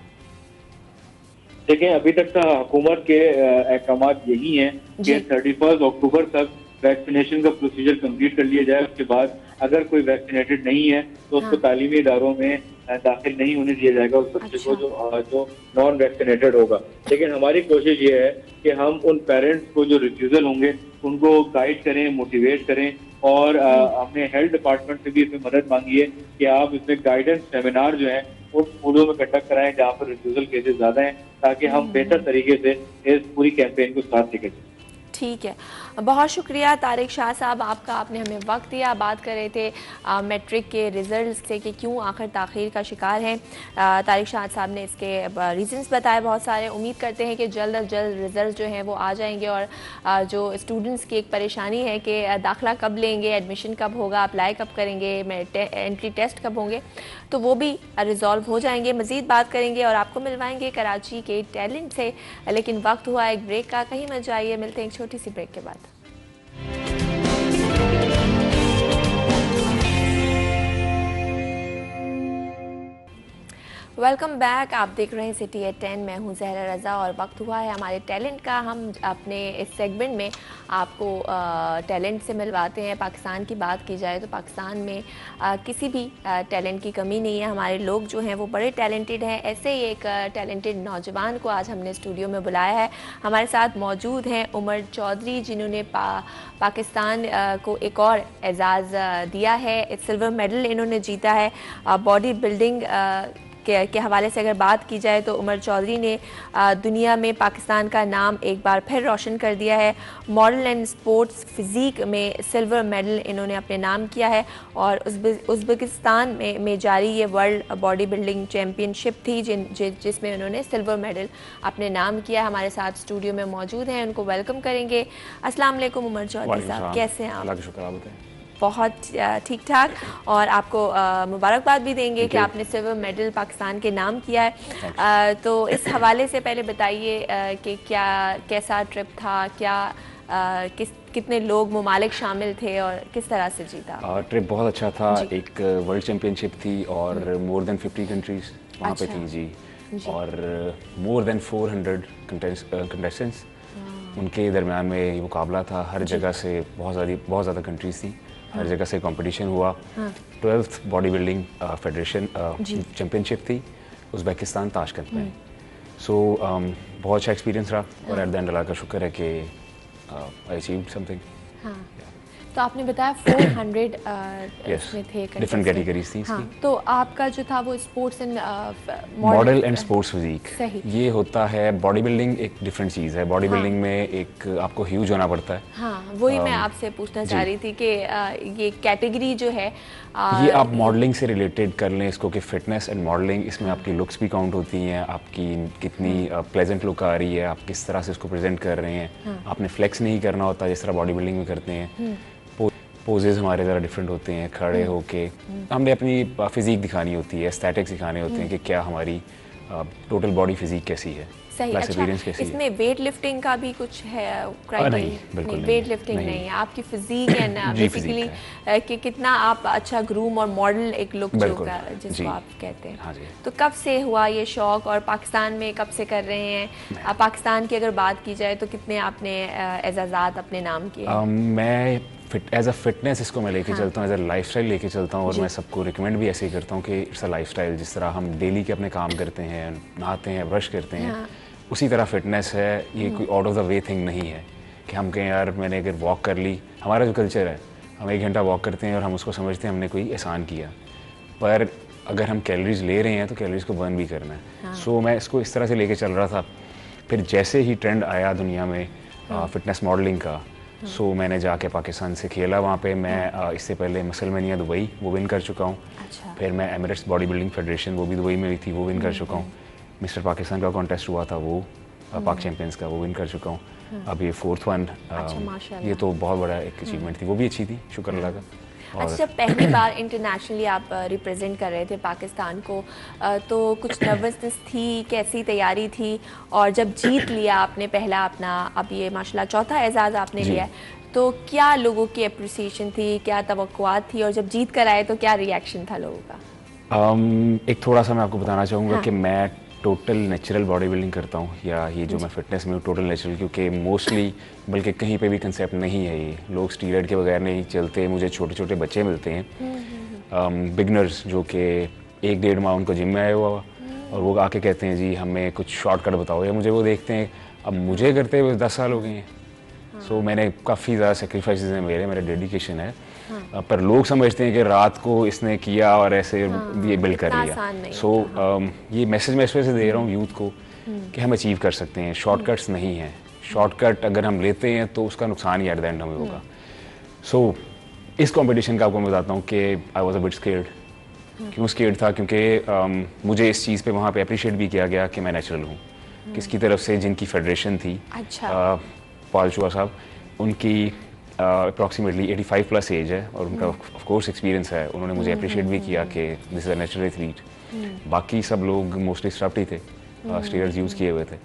देखिए अभी तक तो हुकूमत के अहकाम यही हैं कि 31 अक्टूबर तक वैक्सीनेशन का प्रोसीजर कंप्लीट कर लिया जाए। उसके बाद अगर कोई वैक्सीनेटेड नहीं है तो उसको तालीमी इदारों में दाखिल नहीं होने दिया जाएगा उस बच्चे को जो नॉन वैक्सीनेटेड होगा। लेकिन हमारी कोशिश ये है कि हम उन पेरेंट्स को जो रिफ्यूजल होंगे उनको गाइड करें, मोटिवेट करें, और हमने हेल्थ डिपार्टमेंट से भी इसमें मदद मांगी है कि आप इसमें गाइडेंस सेमिनार जो है वो स्कूलों में कंडक्ट कराएं जहाँ पर रिफ्यूजल केसेस ज्यादा हैं, ताकि हम बेहतर तरीके से इस पूरी कैंपेन को साथ लेकर चलें। ठीक है, बहुत शुक्रिया तारिक शाह साहब आपका, आपने हमें वक्त दिया। बात कर रहे थे मैट्रिक के रिज़ल्ट से कि क्यों आखिर ताख़ीर का शिकार हैं। तारिक शाह साहब ने इसके रीज़न्स बताए बहुत सारे। उम्मीद करते हैं कि जल्द अज जल्द रिज़ल्ट जो हैं वो आ जाएंगे, और जो स्टूडेंट्स की एक परेशानी है कि दाखिला कब लेंगे, एडमिशन कब होगा, अप्लाई कब करेंगे, एंट्री टेस्ट कब होंगे, तो वो भी रिज़ॉल्व हो जाएंगे। मज़ीद बात करेंगे और आपको मिलवाएंगे कराची के टैलेंट से, लेकिन वक्त हुआ एक ब्रेक का, कहीं मत जाइए, मिलते हैं एक छोटी सी ब्रेक के बाद। वेलकम बैक, आप देख रहे हैं सिटी एट 10। मैं हूं ज़हरा रज़ा और वक्त हुआ है हमारे टैलेंट का। हम अपने इस सेगमेंट में आपको टैलेंट से मिलवाते हैं। पाकिस्तान की बात की जाए तो पाकिस्तान में किसी भी टैलेंट की कमी नहीं है। हमारे लोग जो हैं वो बड़े टैलेंटेड हैं। ऐसे ही एक टैलेंटेड नौजवान को आज हमने स्टूडियो में बुलाया है। हमारे साथ मौजूद हैं उमर चौधरी, जिन्होंने पाकिस्तान को एक और एजाज़ दिया है। सिल्वर मेडल इन्होंने जीता है बॉडी बिल्डिंग के हवाले से अगर बात की जाए तो उमर चौधरी ने दुनिया में पाकिस्तान का नाम एक बार फिर रोशन कर दिया है। मॉडल एंड स्पोर्ट्स फिज़ीक में सिल्वर मेडल इन्होंने अपने नाम किया है, और उज़्बेकिस्तान में जारी ये वर्ल्ड बॉडी बिल्डिंग चैम्पियनशिप थी जिसमें उन्होंने सिल्वर मेडल अपने नाम किया। हमारे साथ स्टूडियो में मौजूद हैं, उनको वेलकम करेंगे। अस्सलाम वालेकुम उमर चौधरी साहब, कैसे हैं आप? बहुत ठीक ठाक, और आपको मुबारकबाद भी देंगे कि आपने सिल्वर मेडल पाकिस्तान के नाम किया है। तो इस हवाले से पहले बताइए कि क्या कैसा ट्रिप था, क्या कितने लोग ममालिक शामिल थे और किस तरह से जीता? ट्रिप बहुत अच्छा था। एक वर्ल्ड चैम्पियनशिप थी और मोर देन 50 कंट्रीज़ वहाँ पे थी जी, और मोर देन 400 कंटेस्टेंट्स उनके दरमियान में ये मुकाबला था। हर जगह से बहुत ज़्यादा कंट्रीज़ थी, हर जगह से कंपटीशन हुआ। 12th body building federation championship थी उज़्बेकिस्तान ताशकंद में। सो बहुत अच्छा एक्सपीरियंस रहा, और एट द एंड अल्लाह का शुक्र है कि आई अचीव्ड समथिंग। तो आपने बताया 400 इसमें थे डिफरेंट कैटेगरीज थी इसकी। तो आपका जो था वो sports and model and sports physique, सही। ये होता है। बॉडी बिल्डिंग एक डिफरेंट चीज़ है। बॉडी बिल्डिंग में एक आपको ह्यूज होना पड़ता है। हाँ, वही मैं आपसे पूछना चाह रही थी कि ये कैटेगरी जो है ये आप मॉडलिंग से रिलेटेड कर लें इसको, कि फिटनेस एंड मॉडलिंग, इसमें आपकी लुक्स भी काउंट होती हैं, आपकी कितनी प्लेजेंट लुक आ रही है, आप किस तरह से इसको प्रेजेंट कर रहे हैं। आपने फ्लेक्स नहीं करना होता जिस तरह बॉडी बिल्डिंग में करते हैं। पोजेज हमारे ज़रा डिफरेंट होते हैं, खड़े होके हमने अपनी फिजिक दिखानी होती है, एस्थेटिक्स दिखाने होते हैं कि क्या हमारी टोटल बॉडी फिजिक कैसी है। सही। अच्छा, इसमें वेट लिफ्टिंग का भी कुछ है क्राइटेरिया? नहीं, वेट लिफ्टिंग नहीं है, आपकी फिजिक है ना बेसिकली कि कितना आप अच्छा ग्रूम और मॉडल एक लुक जिसको आप कहते हैं। हाँ, तो कब से हुआ ये शौक, और पाकिस्तान में कब से कर रहे हैं? पाकिस्तान की अगर बात की जाए तो कितने आपने एजाज़ात अपने नाम किए? मैं एज अ फिटनेस इसको मैं लेके चलता हूँ, एज अ लाइफस्टाइल लेके चलता हूँ, और मैं सबको रिकमेंड भी ऐसे ही करता हूँ कि इट्स अ लाइफस्टाइल। जिस तरह हम डेली के अपने काम करते हैं, नहाते हैं, ब्रश करते हैं, उसी तरह फिटनेस है। ये कोई out of the way thing नहीं है कि हम कहें यार मैंने अगर वॉक कर ली। हमारा जो कल्चर है, हम 1 घंटा वॉक करते हैं और हम उसको समझते हैं हमने कोई एहसान किया, पर अगर हम कैलोरीज ले रहे हैं तो कैलोरीज को बर्न भी करना है। सो मैं इसको इस तरह से लेके चल रहा था। फिर जैसे ही ट्रेंड आया दुनिया में फिटनेस मॉडलिंग का, सो मैंने जाके पाकिस्तान से खेला वहाँ पे। मैं इससे पहले मसलमानिया दुबई वो विन कर चुका हूँ। अच्छा। फिर मैं एमिरेट्स बॉडी बिल्डिंग फेडरेशन, वो भी दुबई में हुई थी, वो विन कर चुका हूँ। मिस्टर पाकिस्तान का कॉन्टेस्ट हुआ था, वो पाक चैम्पियंस का, वो विन कर चुका हूँ। अब ये 4th वन, ये तो बहुत बड़ा एक अचीवमेंट थी, वो भी अच्छी थी, शुक्र अल्लाह का। अच्छा, जब पहली बार इंटरनेशनली आप रिप्रेजेंट कर रहे थे पाकिस्तान को, तो कुछ नर्वसनेस थी, कैसी तैयारी थी? और जब जीत लिया आपने पहला अपना, अब ये माशाल्लाह चौथा एजाज़ आपने लिया, तो क्या लोगों की अप्रिसिएशन थी, क्या तवक्कुआत थी, और जब जीत कर आए तो क्या रिएक्शन था लोगों का? एक थोड़ा सा मैं आपको बताना चाहूँगा कि मैं टोटल नेचुरल बॉडी बिल्डिंग करता हूँ, या ये जो मैं फिटनेस में हूँ टोटल नेचुरल, क्योंकि मोस्टली बल्कि कहीं पे भी कंसेप्ट नहीं है ये, लोग स्टीरॉयड के बगैर नहीं चलते। मुझे छोटे छोटे बच्चे मिलते हैं बिगनर्स जो कि 1-1.5 माह उनको जिम में आया हुआ, और वो आके कहते हैं जी हमें कुछ शॉर्टकट बताओ, या मुझे वो देखते हैं अब मुझे करते हुए 10 साल हो गए हैं। सो मैंने काफ़ी ज़्यादा सेक्रीफाइस हैं मेरा डेडिकेशन है। पर लोग समझते हैं कि रात को इसने किया और ऐसे ये बिल्ड कर लिया। सो ये मैसेज मैं इस वजह से दे रहा हूँ यूथ को कि हम अचीव कर सकते हैं, शॉर्टकट्स नहीं हैं। शॉर्टकट अगर हम लेते हैं तो उसका नुकसान ही एट द एंड हमें होगा। सो इस कंपटीशन का आपको मैं बताता हूँ कि I was a bit scared. क्यों स्केर्ड था? क्योंकि मुझे इस चीज़ पे वहाँ पे अप्रिशिएट भी किया गया कि मैं नेचुरल हूँ। किसकी तरफ से? जिनकी फेडरेशन थी, पाल चुआ साहब, उनकी अप्रॉक्सीमेटली 85 प्लस एज है, और उनका ऑफ कोर्स एक्सपीरियंस है। उन्होंने मुझे अप्रिशिएट भी किया कि this is a natural athlete. बाकी सब लोग मोस्टली स्ट्रप्ड ही थे, स्टीरॉयड्स यूज़ किए हुए थे।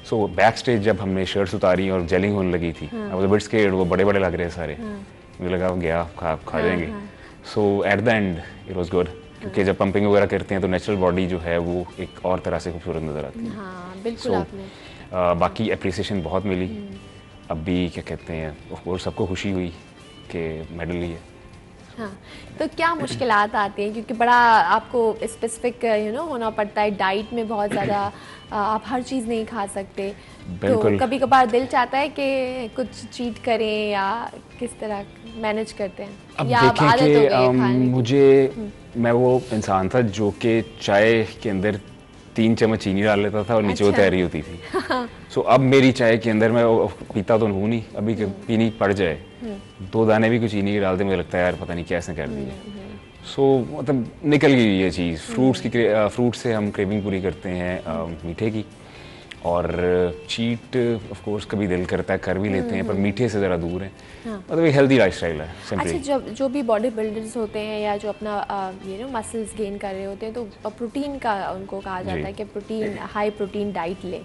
सो बैक स्टेज जब हमने शर्ट्स उतारी और जेलिंग होने लगी थी, I was a bit scared. वो बड़े बड़े लग रहे सारे, मुझे लगा गया खा जाएंगे। So at the end it was good, क्योंकि जब पंपिंग वगैरह करते हैं तो नेचुरल बॉडी जो है वो एक और तरह से खूबसूरत नज़र आती है। हाँ, बिल्कुल आपने बाकी अप्रिसिएशन बहुत मिली। अब भी क्या कहते हैं, और सबको खुशी हुई कि मेडल लिया। हाँ, तो क्या मुश्किलात आती हैं? क्योंकि बड़ा आपको स्पेसिफिक होना पड़ता है, डाइट में बहुत ज़्यादा आप हर चीज़ नहीं खा सकते। तो कभी कभार दिल चाहता है कि कुछ चीट करें, या किस तरह मैनेज करते हैं? अब देखें कि मैं वो इंसान था जो कि चाय के अंदर 3 चम्मच चीनी डाल लेता था और नीचे वो तैयारी होती थी। सो अब मेरी चाय के अंदर मैं पीता तो हूँ नहीं, अभी पीनी पड़ जाए 2 दाने भी कुछ चीनी के डालते मुझे लगता है यार पता नहीं कैसे कर दी है। सो मतलब निकल गई ये चीज़। फ्रूट से हम क्रेविंग पूरी करते हैं मीठे की, और चीट ऑफ कोर्स कभी दिल करता है, कर भी लेते हैं, पर मीठे से ज़रा दूर है। मतलब एक हेल्दी लाइफस्टाइल है सिंपली। अच्छा, जो भी बॉडी बिल्डर्स होते हैं या जो अपना मसल्स गेन कर रहे होते हैं, तो प्रोटीन का उनको कहा जाता है कि प्रोटीन, हाई प्रोटीन डाइट लें।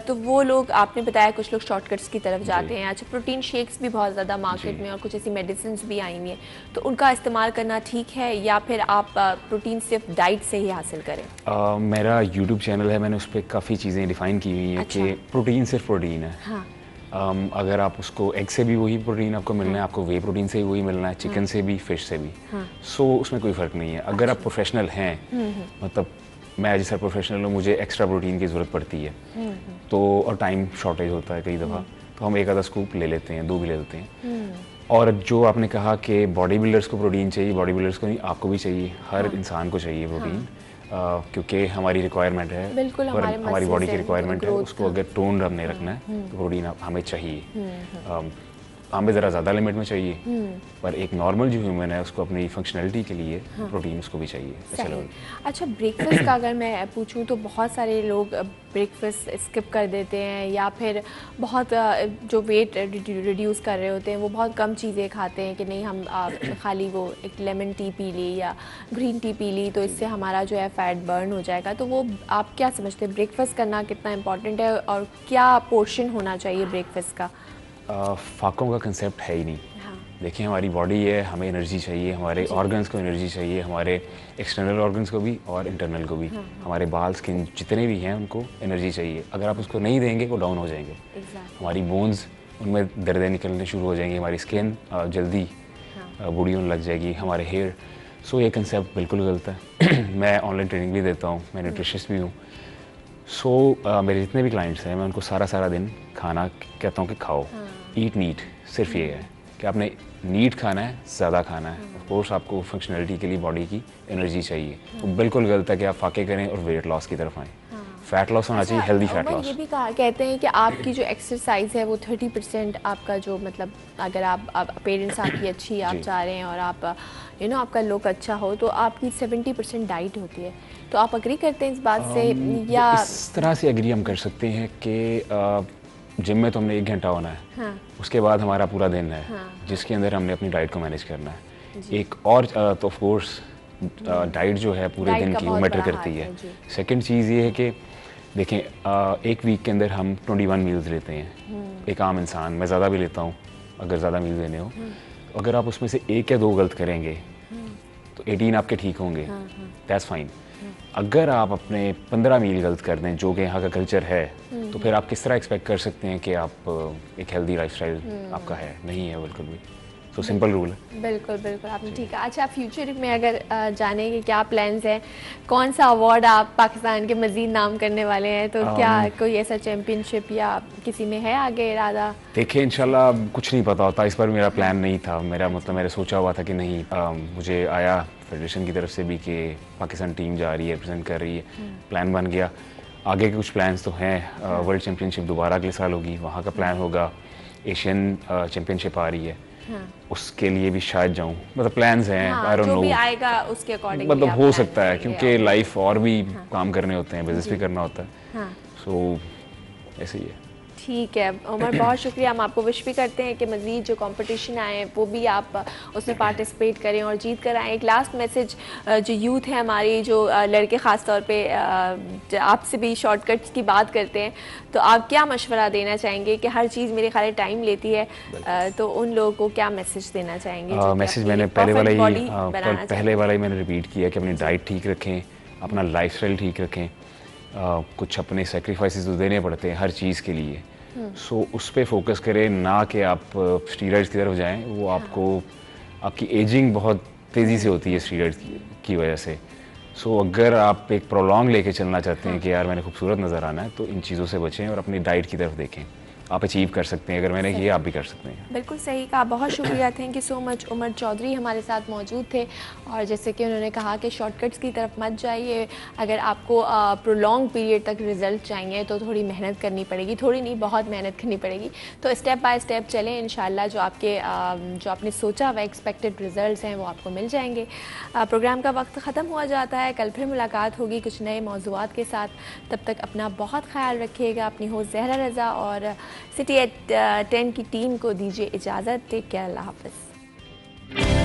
तो वो लोग, आपने बताया कुछ लोग शॉर्टकट्स की तरफ जाते हैं। अच्छा, प्रोटीन शेक्स भी बहुत ज़्यादा मार्केट में और कुछ ऐसी मेडिसिन भी आई हुई हैं, तो उनका इस्तेमाल करना ठीक है या फिर आप प्रोटीन सिर्फ डाइट से ही हासिल करें? मेरा यूट्यूब चैनल है, मैंने उस पर काफ़ी चीज़ें डिफ़ाइन की हुई हैं कि प्रोटीन सिर्फ प्रोटीन है। हाँ। अगर आप उसको एग से भी वही प्रोटीन आपको मिलना है, आपको वे प्रोटीन से ही वही मिलना है, चिकन से भी, फिश से भी, सो उसमें कोई फ़र्क नहीं है। अगर आप प्रोफेशनल हैं, मतलब मैं जैसा प्रोफेशनल हूँ, मुझे एक्स्ट्रा प्रोटीन की ज़रूरत पड़ती है, तो और टाइम शॉर्टेज होता है कई दफ़ा, तो हम एक आधा स्कूप ले लेते हैं, 2 भी ले लेते हैं। और जो आपने कहा कि बॉडी बिल्डर्स को प्रोटीन चाहिए, बॉडी बिल्डर्स को नहीं, आपको भी चाहिए, हर इंसान को चाहिए प्रोटीन, क्योंकि हमारी रिक्वायरमेंट है, बिल्कुल, पर हमारी बॉडी की रिक्वायरमेंट है, ग्रोथ, उसको अगर टोन हमने रखना है तो प्रोटीन हमें चाहिए। हमें ज़रा ज़्यादा लिमिट में चाहिए, पर एक नॉर्मल जो ह्यूमन है उसको अपनी फंक्शनलिटी के लिए प्रोटीन उसको भी चाहिए। अच्छा, ब्रेकफास्ट का अगर मैं पूछूं तो बहुत सारे लोग ब्रेकफास्ट स्किप कर देते हैं, या फिर बहुत जो वेट रिड्यूस कर रहे होते हैं वो बहुत कम चीज़ें खाते हैं कि नहीं, हम खाली वो एक लेमन टी पी ली या ग्रीन टी पी ली तो इससे हमारा जो है फ़ैट बर्न हो जाएगा। तो वो आप क्या समझते हैं, ब्रेकफास्ट करना कितना इम्पॉर्टेंट है और क्या पोर्शन होना चाहिए ब्रेकफास्ट का? फाकों का कंसेप्ट है ही नहीं। देखिए, हमारी बॉडी है, हमें एनर्जी चाहिए, हमारे ऑर्गन्स को एनर्जी चाहिए, हमारे एक्सटर्नल ऑर्गन्स को भी और इंटरनल को भी। हमारे बाल, स्किन जितने भी हैं उनको एनर्जी चाहिए। अगर आप उसको नहीं देंगे वो डाउन हो जाएंगे। हमारी बोन्स, उनमें दर्दें निकलने शुरू हो जाएंगी, हमारी स्किन जल्दी बूढ़ी होने लग जाएगी, हमारे हेयर। सो ये कंसेप्ट बिल्कुल गलत है। मैं ऑनलाइन ट्रेनिंग भी देता हूँ, मैं न्यूट्रिशनिस्ट भी हूँ। सो मेरे जितने भी क्लाइंट्स हैं, मैं उनको सारा दिन खाना कहता हूँ कि खाओ, ईट नीट। सिर्फ ये है कि आपने नीट खाना है, ज़्यादा खाना है। ऑफ कोर्स आपको फंक्शनलिटी के लिए बॉडी की एनर्जी चाहिए। तो बिल्कुल गलत है कि आप फाके करें और वेट लॉस की तरफ आएँ। फैट लॉस होना चाहिए, हेल्दी फैट लॉस। ये भी कहते हैं कि आपकी जो एक्सरसाइज है वो 30% आपका जो, मतलब अगर आप पेरेंट्स आपकी अच्छी आप चाह रहे हैं और आप आपका लुक अच्छा हो, तो आपकी 70% डाइट होती है। तो आप अग्री करते हैं इस बात से? या इस तरह से अग्री हम कर सकते हैं कि जिम में तो हमने 1 घंटा होना है, उसके बाद हमारा पूरा दिन है जिसके अंदर हमने अपनी डाइट को मैनेज करना है। एक और तो ऑफ कोर्स डाइट जो है पूरे दिन की वो मैटर करती है। सेकंड चीज़ ये है कि देखें, एक वीक के अंदर हम 21 मील्स लेते हैं। एक आम इंसान, मैं ज़्यादा भी लेता हूँ अगर ज़्यादा मील लेने हो। अगर आप उसमें से 1 या 2 गलत करेंगे तो 18 आपके ठीक होंगे, दैट्स फाइन। अगर आप अपने 15 मील गलत कर दें, जो कि यहाँ का कल्चर है, तो फिर आप किस तरह एक्सपेक्ट कर सकते हैं कि आप एक हेल्दी लाइफस्टाइल आपका है? नहीं है बिल्कुल भी। तो सिंपल रूल है। बिल्कुल आपने ठीक है। अच्छा, फ्यूचर में अगर जाने के क्या प्लान्स हैं, कौन सा अवार्ड आप पाकिस्तान के मजीद नाम करने वाले हैं, तो क्या कोई ऐसा चैम्पियनशिप या किसी में है आगे इरादा? देखिए, इंशाल्लाह कुछ नहीं पता होता। इस पर मेरा प्लान नहीं था। मेरा मतलब मैंने सोचा हुआ था कि नहीं, मुझे आया फेडरेशन की तरफ से भी कि पाकिस्तान टीम जा रही है, रिप्रेजेंट कर रही है, प्लान बन गया। आगे के कुछ प्लान्स तो हैं। वर्ल्ड चैम्पियनशिप दोबारा अगले साल होगी, वहाँ का प्लान होगा। एशियन चैम्पियनशिप आ रही है, उसके लिए भी शायद जाऊं। मतलब प्लान्स हैं, आई डोंट नो, जो भी आएगा उसके अकॉर्डिंग मतलब हो सकता है, क्योंकि लाइफ और भी काम करने होते हैं, बिजनेस भी करना होता है। सो ऐसे ही है। ठीक है उमर, बहुत शुक्रिया। हम आपको विश भी करते हैं कि मज़ीद जो कंपटीशन आए वो भी आप उसमें पार्टिसिपेट करें और जीत कर आएँ। एक लास्ट मैसेज जो यूथ है हमारी, जो लड़के ख़ास तौर पे आपसे भी शॉर्टकट्स की बात करते हैं, तो आप क्या मशवरा देना चाहेंगे कि हर चीज़ मेरे ख्याल टाइम लेती है, तो उन लोगों को क्या मैसेज देना चाहेंगे? मैसेज मैंने पहले वाला ही मैंने रिपीट किया कि अपनी डाइट ठीक रखें, अपना लाइफस्टाइल ठीक रखें। कुछ अपने सेक्रीफाइसेस तो देने पड़ते हैं हर चीज़ के लिए। सो उस पर फोकस करें, ना कि आप स्टीरॉइड्स की तरफ जाएं। वो आपको, आपकी एजिंग बहुत तेज़ी से होती है स्टीरॉइड्स की वजह से। सो अगर आप एक प्रोलॉन्ग लेके चलना चाहते हैं कि यार मैंने खूबसूरत नज़र आना है, तो इन चीज़ों से बचें और अपनी डाइट की तरफ देखें। आप अचीव कर सकते हैं। अगर मैंने किया आप भी कर सकते हैं। बिल्कुल सही कहा, बहुत शुक्रिया, thank you so much. Umar Chaudhary हमारे साथ मौजूद थे और जैसे कि उन्होंने कहा कि शॉर्टकट्स की तरफ मत जाइए। अगर आपको प्रोलॉन्ग पीरियड तक रिजल्ट चाहिए तो थोड़ी मेहनत करनी पड़ेगी, थोड़ी नहीं बहुत मेहनत करनी पड़ेगी। तो स्टेप बाय स्टेप चलें, इंशाल्लाह जो आपने सोचा हुआ एक्सपेक्टेड रिजल्ट्स हैं वो आपको मिल जाएंगे। प्रोग्राम का वक्त ख़त्म हुआ जाता है, कल फिर मुलाकात होगी कुछ नए मौज़ूआत के साथ। तब तक अपना बहुत ख्याल रखिएगा। अपनी होस्ट ज़हरा रज़ा और सिटी एट 10 की टीम को दीजिए इजाज़त। टेक केयर, अल्लाह हाफ़िज़।